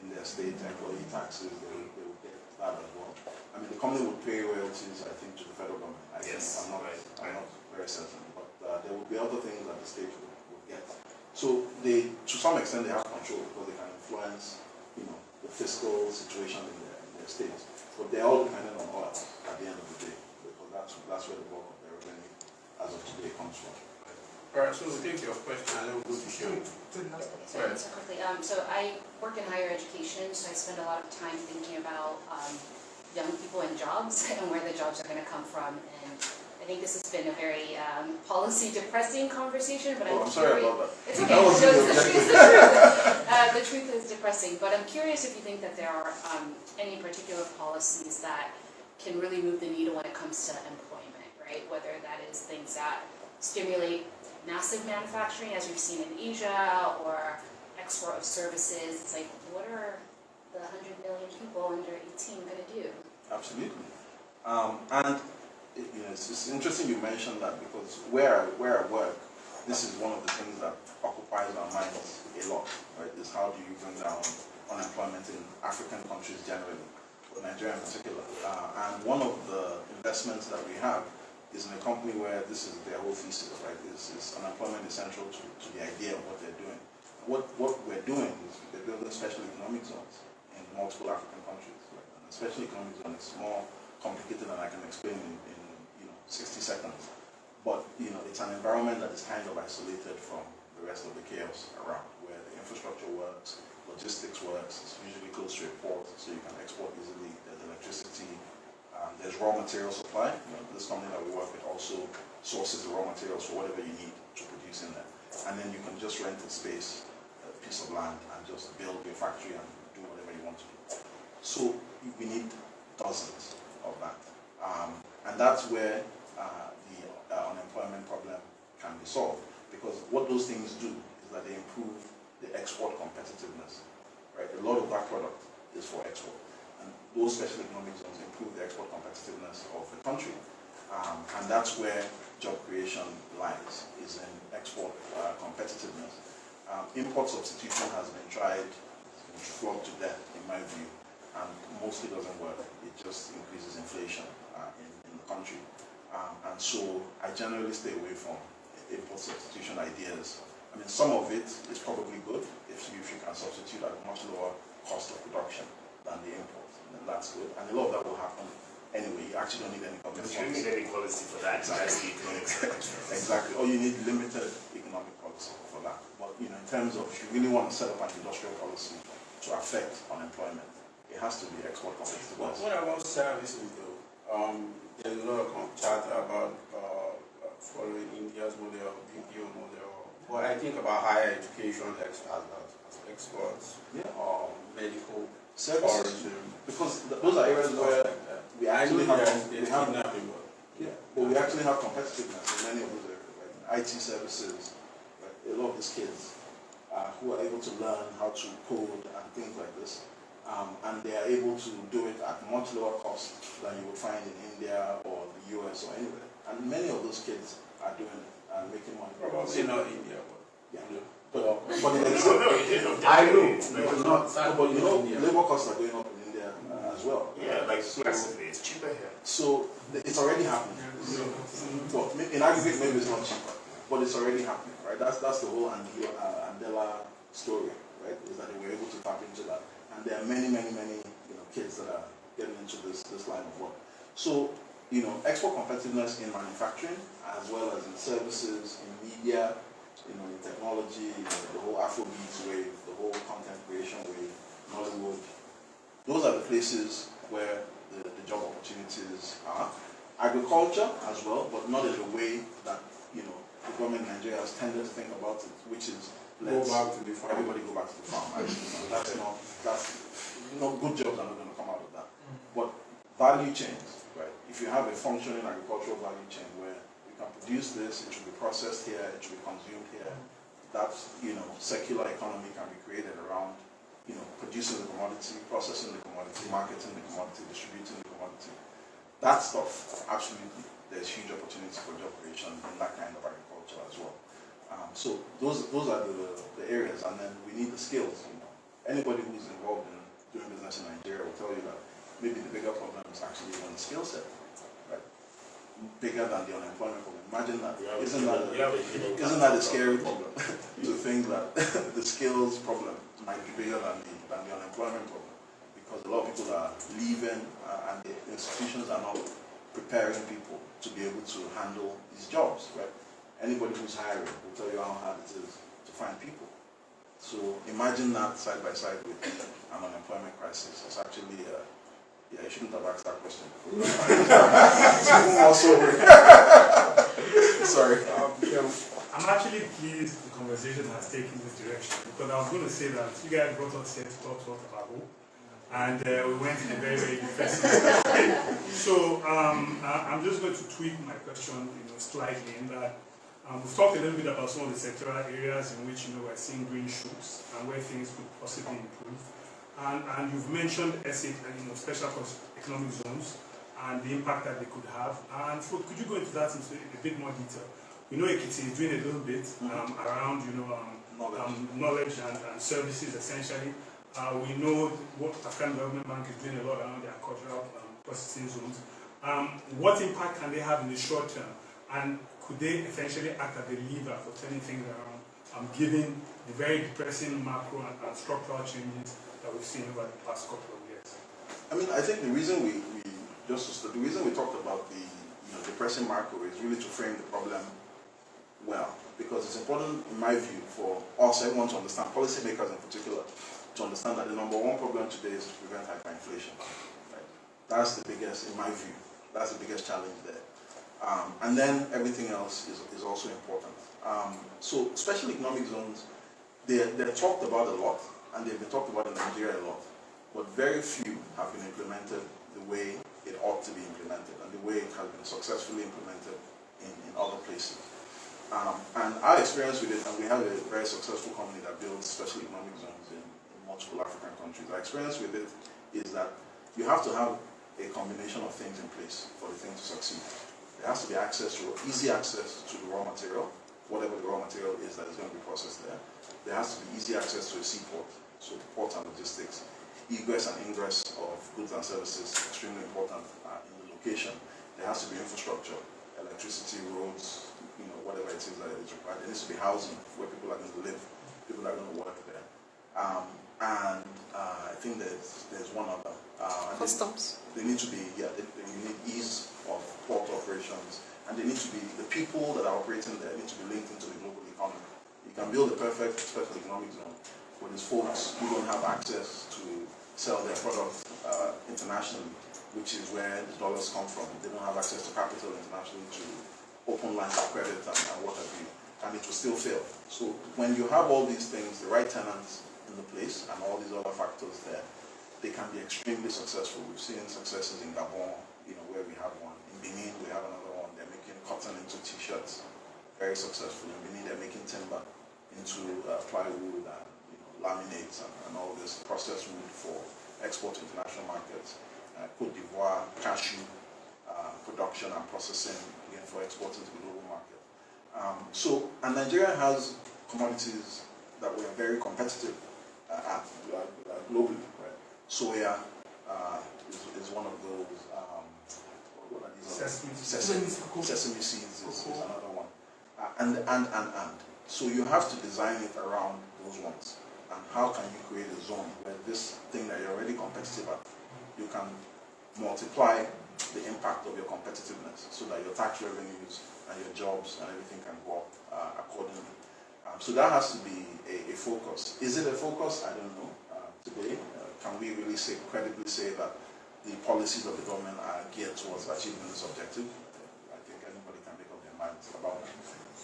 in their state, employee taxes. They will get that as well. I mean, the company would pay royalties, I think, to the federal government. Yes, I'm not very certain, but there would be other things that the state would get. So they, to some extent, they have control because they can influence, the fiscal situation in their states. But they're all dependent on oil at the end of the day, because that's where the bulk of their revenue, as of today, comes from. Alright, so we'll take your question and then we'll go to Sharon. So quickly, so I work in higher education, so I spend a lot of time thinking about young people and jobs and where the jobs are going to come from. And I think this has been a very policy depressing conversation, but I'm sorry about that. It's okay. No, it's the truth. The truth is depressing, but I'm curious if you think that there are any particular policies that can really move the needle when it comes to employment, right? Whether that is things that stimulate massive manufacturing, as we've seen in Asia, or export of services. It's like, what are the 100 million people under 18 going to do? Absolutely. And it's interesting you mentioned that, because where I work, this is one of the things that occupies our minds a lot, right? Is how do you bring down unemployment in African countries generally, but Nigeria in particular. And one of the investments that we have is in a company where this is their whole thesis, right? This is unemployment is central to the idea of what they're doing. What we're doing is they're building special economic zones in multiple African countries. Right? And a special economic zone is more complicated than I can explain in 60 seconds. But it's an environment that is kind of isolated from the rest of the chaos around, where the infrastructure works, logistics works, it's usually close to a port, so you can export easily, there's electricity, there's raw material supply. This company that we work with also sources the raw materials for whatever you need to produce in there. And then you can just rent a space, a piece of land, and just build your factory and do whatever you want to do. So we need dozens of that. And that's where the unemployment problem can be solved. Because what those things do is that they improve the export competitiveness. Right? A lot of that product is for export. And those special economic zones improve the export competitiveness of the country. And that's where job creation lies, is in export competitiveness. Import substitution has been tried, it's been flogged to death, in my view, and mostly doesn't work. It just increases inflation in the country. And so I generally stay away from import substitution ideas. I mean, some of it is probably good if you can substitute at a much lower cost of production than the import. And that's good. And a lot of that will happen anyway. You actually don't need any public policy. You don't need any policy for that. That's the economic sector. Exactly. Or you need limited economic policy for that. But in terms of, if you really want to set up an industrial policy to affect unemployment, it has to be export competitive. What about services though? There's a lot of chatter about following India's model, BPO model. But I think about higher education as exports, medical, services. Because those are areas where we actually have competitiveness in many of those areas. Right? IT services, right? A lot of these kids who are able to learn how to code and things like this. And they are able to do it at much lower cost than you would find in India or the US or anywhere. And many of those kids are doing it and making money. Probably not India, but yeah. But I know, but labor costs are going up in India as well. Yeah, like massively, it's cheaper here. So it's already happening. Well, in aggregate, maybe it's not cheaper, but it's already happening, right? That's the whole Andela story, right? Is that they were able to tap into that. And there are many kids that are getting into this line of work. So, export competitiveness in manufacturing, as well as in services, in media, in technology, the whole Afrobeats wave, the whole content creation wave, Hollywood. Those are the places where the job opportunities are. Agriculture as well, but not in the way that, the government in Nigeria has tended to think about it, which is everybody go back to the farm. That's good jobs are not going to come out of that. But value chains, right? If you have a functioning agricultural value chain where you can produce this, it should be processed here, it should be consumed here, that circular economy can be created around producing the commodity, processing the commodity, marketing the commodity, distributing the commodity. That stuff, absolutely, there's huge opportunity for job creation in that kind of agriculture as well. So those are the areas, and then we need the skills. Anybody who's involved in doing business in Nigeria will tell you that maybe the bigger problem is actually on the skill set, right? Bigger than the unemployment problem. Imagine that. Isn't that a scary problem to think that the skills problem might be bigger than the unemployment problem? Because a lot of people are leaving and the institutions are not preparing people to be able to handle these jobs, right? Anybody who's hiring will tell you how hard it is to find people. So imagine that side by side with an unemployment crisis. It's actually, yeah, you shouldn't have asked that question. Sorry. I'm actually pleased the conversation has taken this direction, because I was going to say that you guys brought us here to talk about Bago, and we went in a very, very defensive way. So I'm just going to tweak my question, slightly in that we've talked a little bit about some of the sectoral areas in which we're seeing green shoots and where things could possibly improve. And you've mentioned special economic zones and the impact that they could have. And so could you go into that into a bit more detail? We know Ekiti is doing a little bit around knowledge and services essentially. We know what African Development Bank is doing a lot around their cultural processing zones. What impact can they have in the short term? And could they essentially act as a lever for turning things around, given the very depressing macro and structural changes that we've seen over the past couple of years? I mean, I think the reason the reason we talked about the depressing macro is really to frame the problem well, because it's important, in my view, for us, everyone to understand, policymakers in particular, to understand that the number one problem today is to prevent hyperinflation. Right? That's the biggest, in my view, that's the biggest challenge there. And then everything else is also important. So special economic zones, they're talked about a lot, and they've been talked about in Nigeria a lot, but very few have been implemented the way it ought to be implemented, and the way it has been successfully implemented in other places. And our experience with it, and we have a very successful company that builds special economic zones in multiple African countries. Our experience with it is that you have to have a combination of things in place for the thing to succeed. There has to be easy access to the raw material, whatever the raw material is that is going to be processed there. There has to be easy access to a seaport, so the port and logistics. Egress and ingress of goods and services, extremely important in the location. There has to be infrastructure, electricity, roads, whatever it is that is required. There needs to be housing where people are going to live, people are going to work there. And I think there's one other. Customs. They need to be, you need ease of port operations, and they need to be, the people that are operating there need to be linked into the global economy. You can build a perfect special economic zone, but there's folks who don't have access to sell their product internationally, which is where the dollars come from. They don't have access to capital internationally to open lines of credit and what have you, and it will still fail. So when you have all these things, the right tenants in the place, and all these other factors there, they can be extremely successful. We've seen successes in Gabon, where we have one. In Benin, we have another one. They're making cotton into t-shirts, very successful. In Benin, they're making timber into plywood and laminates and all this processed wood for export to international markets. Côte d'Ivoire, cashew production and processing, again, for exporting to the global market. And Nigeria has commodities that we are very competitive at globally. Right? Soya is one of those. What are these? Sesame seeds is another one. And so you have to design it around those ones. And how can you create a zone where this thing that you're already competitive at, you can multiply the impact of your competitiveness so that your tax revenues and your jobs and everything can go up accordingly. So that has to be a focus. Is it a focus? I don't know. Today, can we really credibly say that the policies of the government are geared towards achieving this objective? I think anybody can make up their minds about that.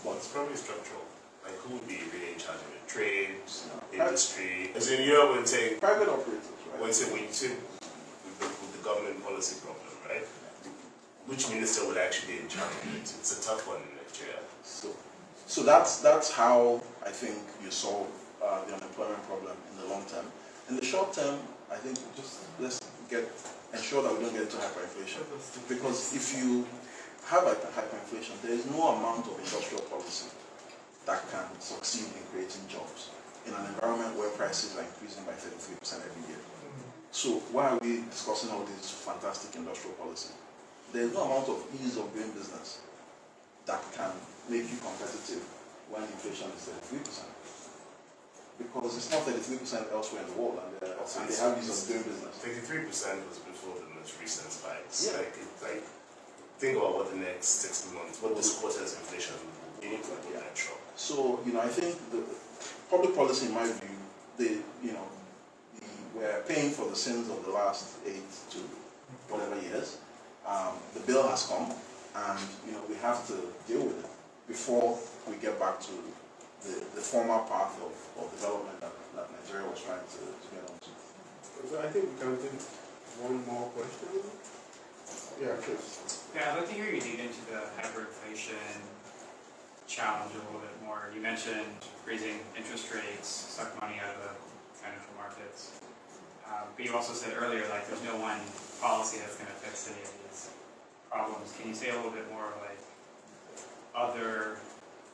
But it's probably structural. Like, who would be really in charge of it? Trade, industry. As in Europe, when saying private operators, right? When you say with the government policy problem, right? Which minister would actually be in charge of it? It's a tough one in Nigeria. So that's how I think you solve the unemployment problem in the long term. In the short term, I think let's ensure that we don't get into hyperinflation. Because if you have hyperinflation, there is no amount of industrial policy that can succeed in creating jobs in an environment where prices are increasing by 33% every year. So why are we discussing all these fantastic industrial policies? There's no amount of ease of doing business that can make you competitive when inflation is 33%. Because it's not 33% elsewhere in the world, and they have ease of doing business. 33% was before the most recent spikes. Yeah. Like, think about what the next 6 months, what this quarter's inflation will be for that shock. So, I think the public policy, in my view, we're paying for the sins of the last 8 to whatever years. The bill has come, and we have to deal with it before we get back to the former path of development that Nigeria was trying to get onto. So I think we can take one more question. Yeah, Chris. Yeah, I'd like to hear you dig into the hyperinflation challenge a little bit more. You mentioned raising interest rates, suck money out of the financial markets. But you also said earlier, like, there's no one policy that's going to fix any of these problems. Can you say a little bit more, like, other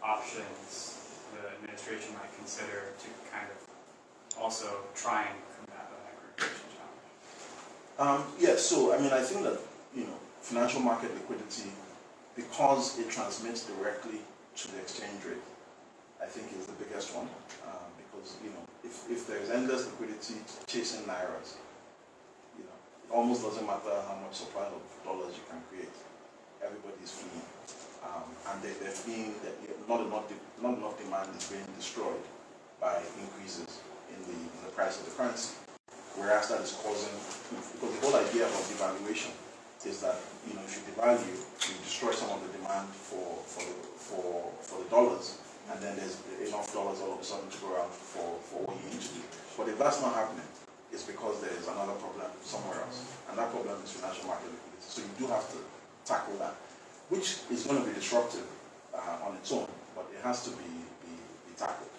options the administration might consider to kind of also try and combat the hyperinflation challenge? Yes, so I think that financial market liquidity, because it transmits directly to the exchange rate, I think is the biggest one. Because if there's endless liquidity chasing nairas, it almost doesn't matter how much supply of dollars you can create. Everybody's fleeing, and they're fleeing. Not enough demand is being destroyed by increases in the price of the currency. Whereas that is causing, because the whole idea about devaluation is that if you devalue, you destroy some of the demand for the dollars, and then there's enough dollars all of a sudden to go around for what you need to do. But if that's not happening, it's because there's another problem somewhere else, and that problem is financial market liquidity. So you do have to tackle that, which is going to be disruptive on its own, but it has to be tackled.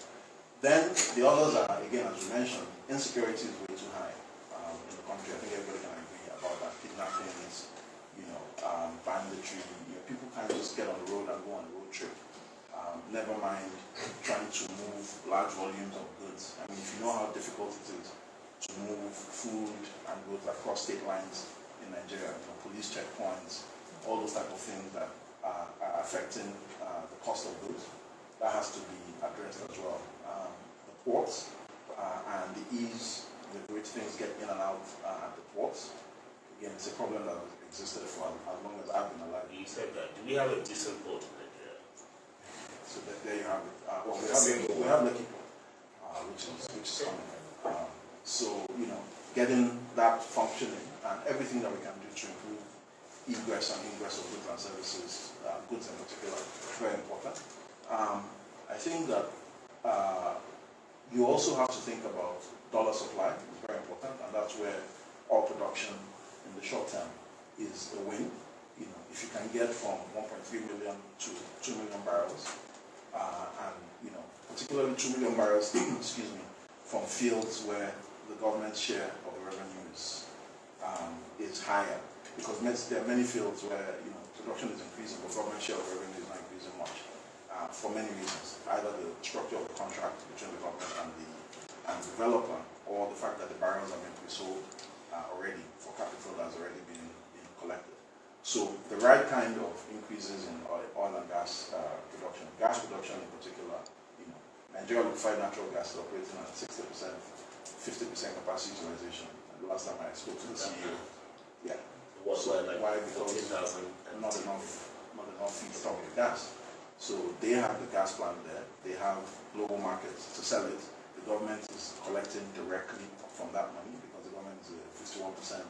Then the others are, again, as we mentioned, insecurity is way too high in the country. I think everybody can agree about that. Kidnappings, banditry. People can't just get on the road and go on a road trip. Never mind trying to move large volumes of goods. If you know how difficult it is to move food and goods across state lines in Nigeria, police checkpoints, all those type of things that are affecting the cost of goods, that has to be addressed as well. The ports and the ease with which things get in and out at the ports, again, it's a problem that has existed for as long as I've been alive. You said that. Do we have a decent port in Nigeria? So there you have it. We have Lekki, which is coming. So getting that functioning and everything that we can do to improve egress and ingress of goods and services, goods in particular, very important. I think that you also have to think about dollar supply, it's very important, and that's where oil production in the short term is a win. If you can get from 1.3 million to 2 million barrels, and particularly 2 million barrels, excuse me, from fields where the government's share of the revenue is higher, because there are many fields where production is increasing, but government share of the revenue is not increasing much for many reasons. Either the structure of the contract between the government and the developer, or the fact that the barrels are meant to be sold already for capital that has already been collected. So the right kind of increases in oil and gas production in particular, Nigeria liquefied natural gas is operating at 60%, 50% capacity utilization. And the last time I spoke to the CEO, yeah. Why? Because not enough feedstock of gas. So they have the gas plant there. They have global markets to sell it. The government is collecting directly from that money because the government is a 51%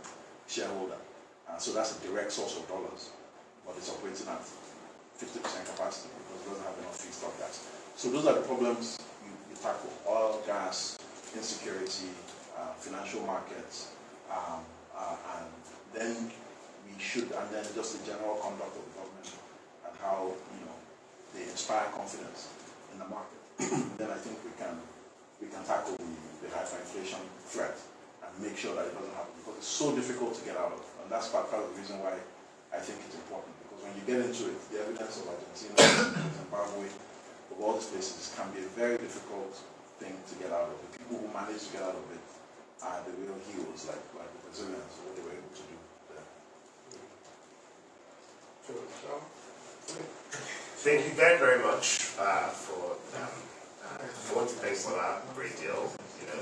shareholder. So that's a direct source of dollars, but it's operating at 50% capacity because it doesn't have enough feedstock gas. So those are the problems you tackle: oil, gas, insecurity, financial markets, and then just the general conduct of the government and how they inspire confidence in the market. Then I think we can tackle the hyperinflation threat and make sure that it doesn't happen, because it's so difficult to get out of. And that's part of the reason why I think it's important, because when you get into it, the evidence of Argentina, Zimbabwe, of all these places can be a very difficult thing to get out of. The people who manage to get out of it are the real heroes, like the Brazilians, what they were able to do there. Thank you very, very much for I want to thank Fola a great deal. You know,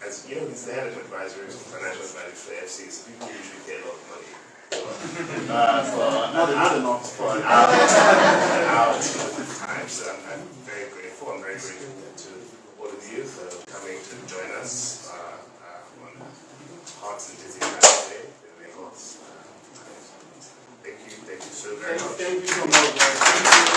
as you know, he's the head of advisory financial advisory for FCs. People usually pay a lot of money for an hour time. So I'm very grateful. I'm very grateful to all of you for coming to join us on Hearts and Dizzy Friday in Lagos. Thank you so very much. Thank you so much.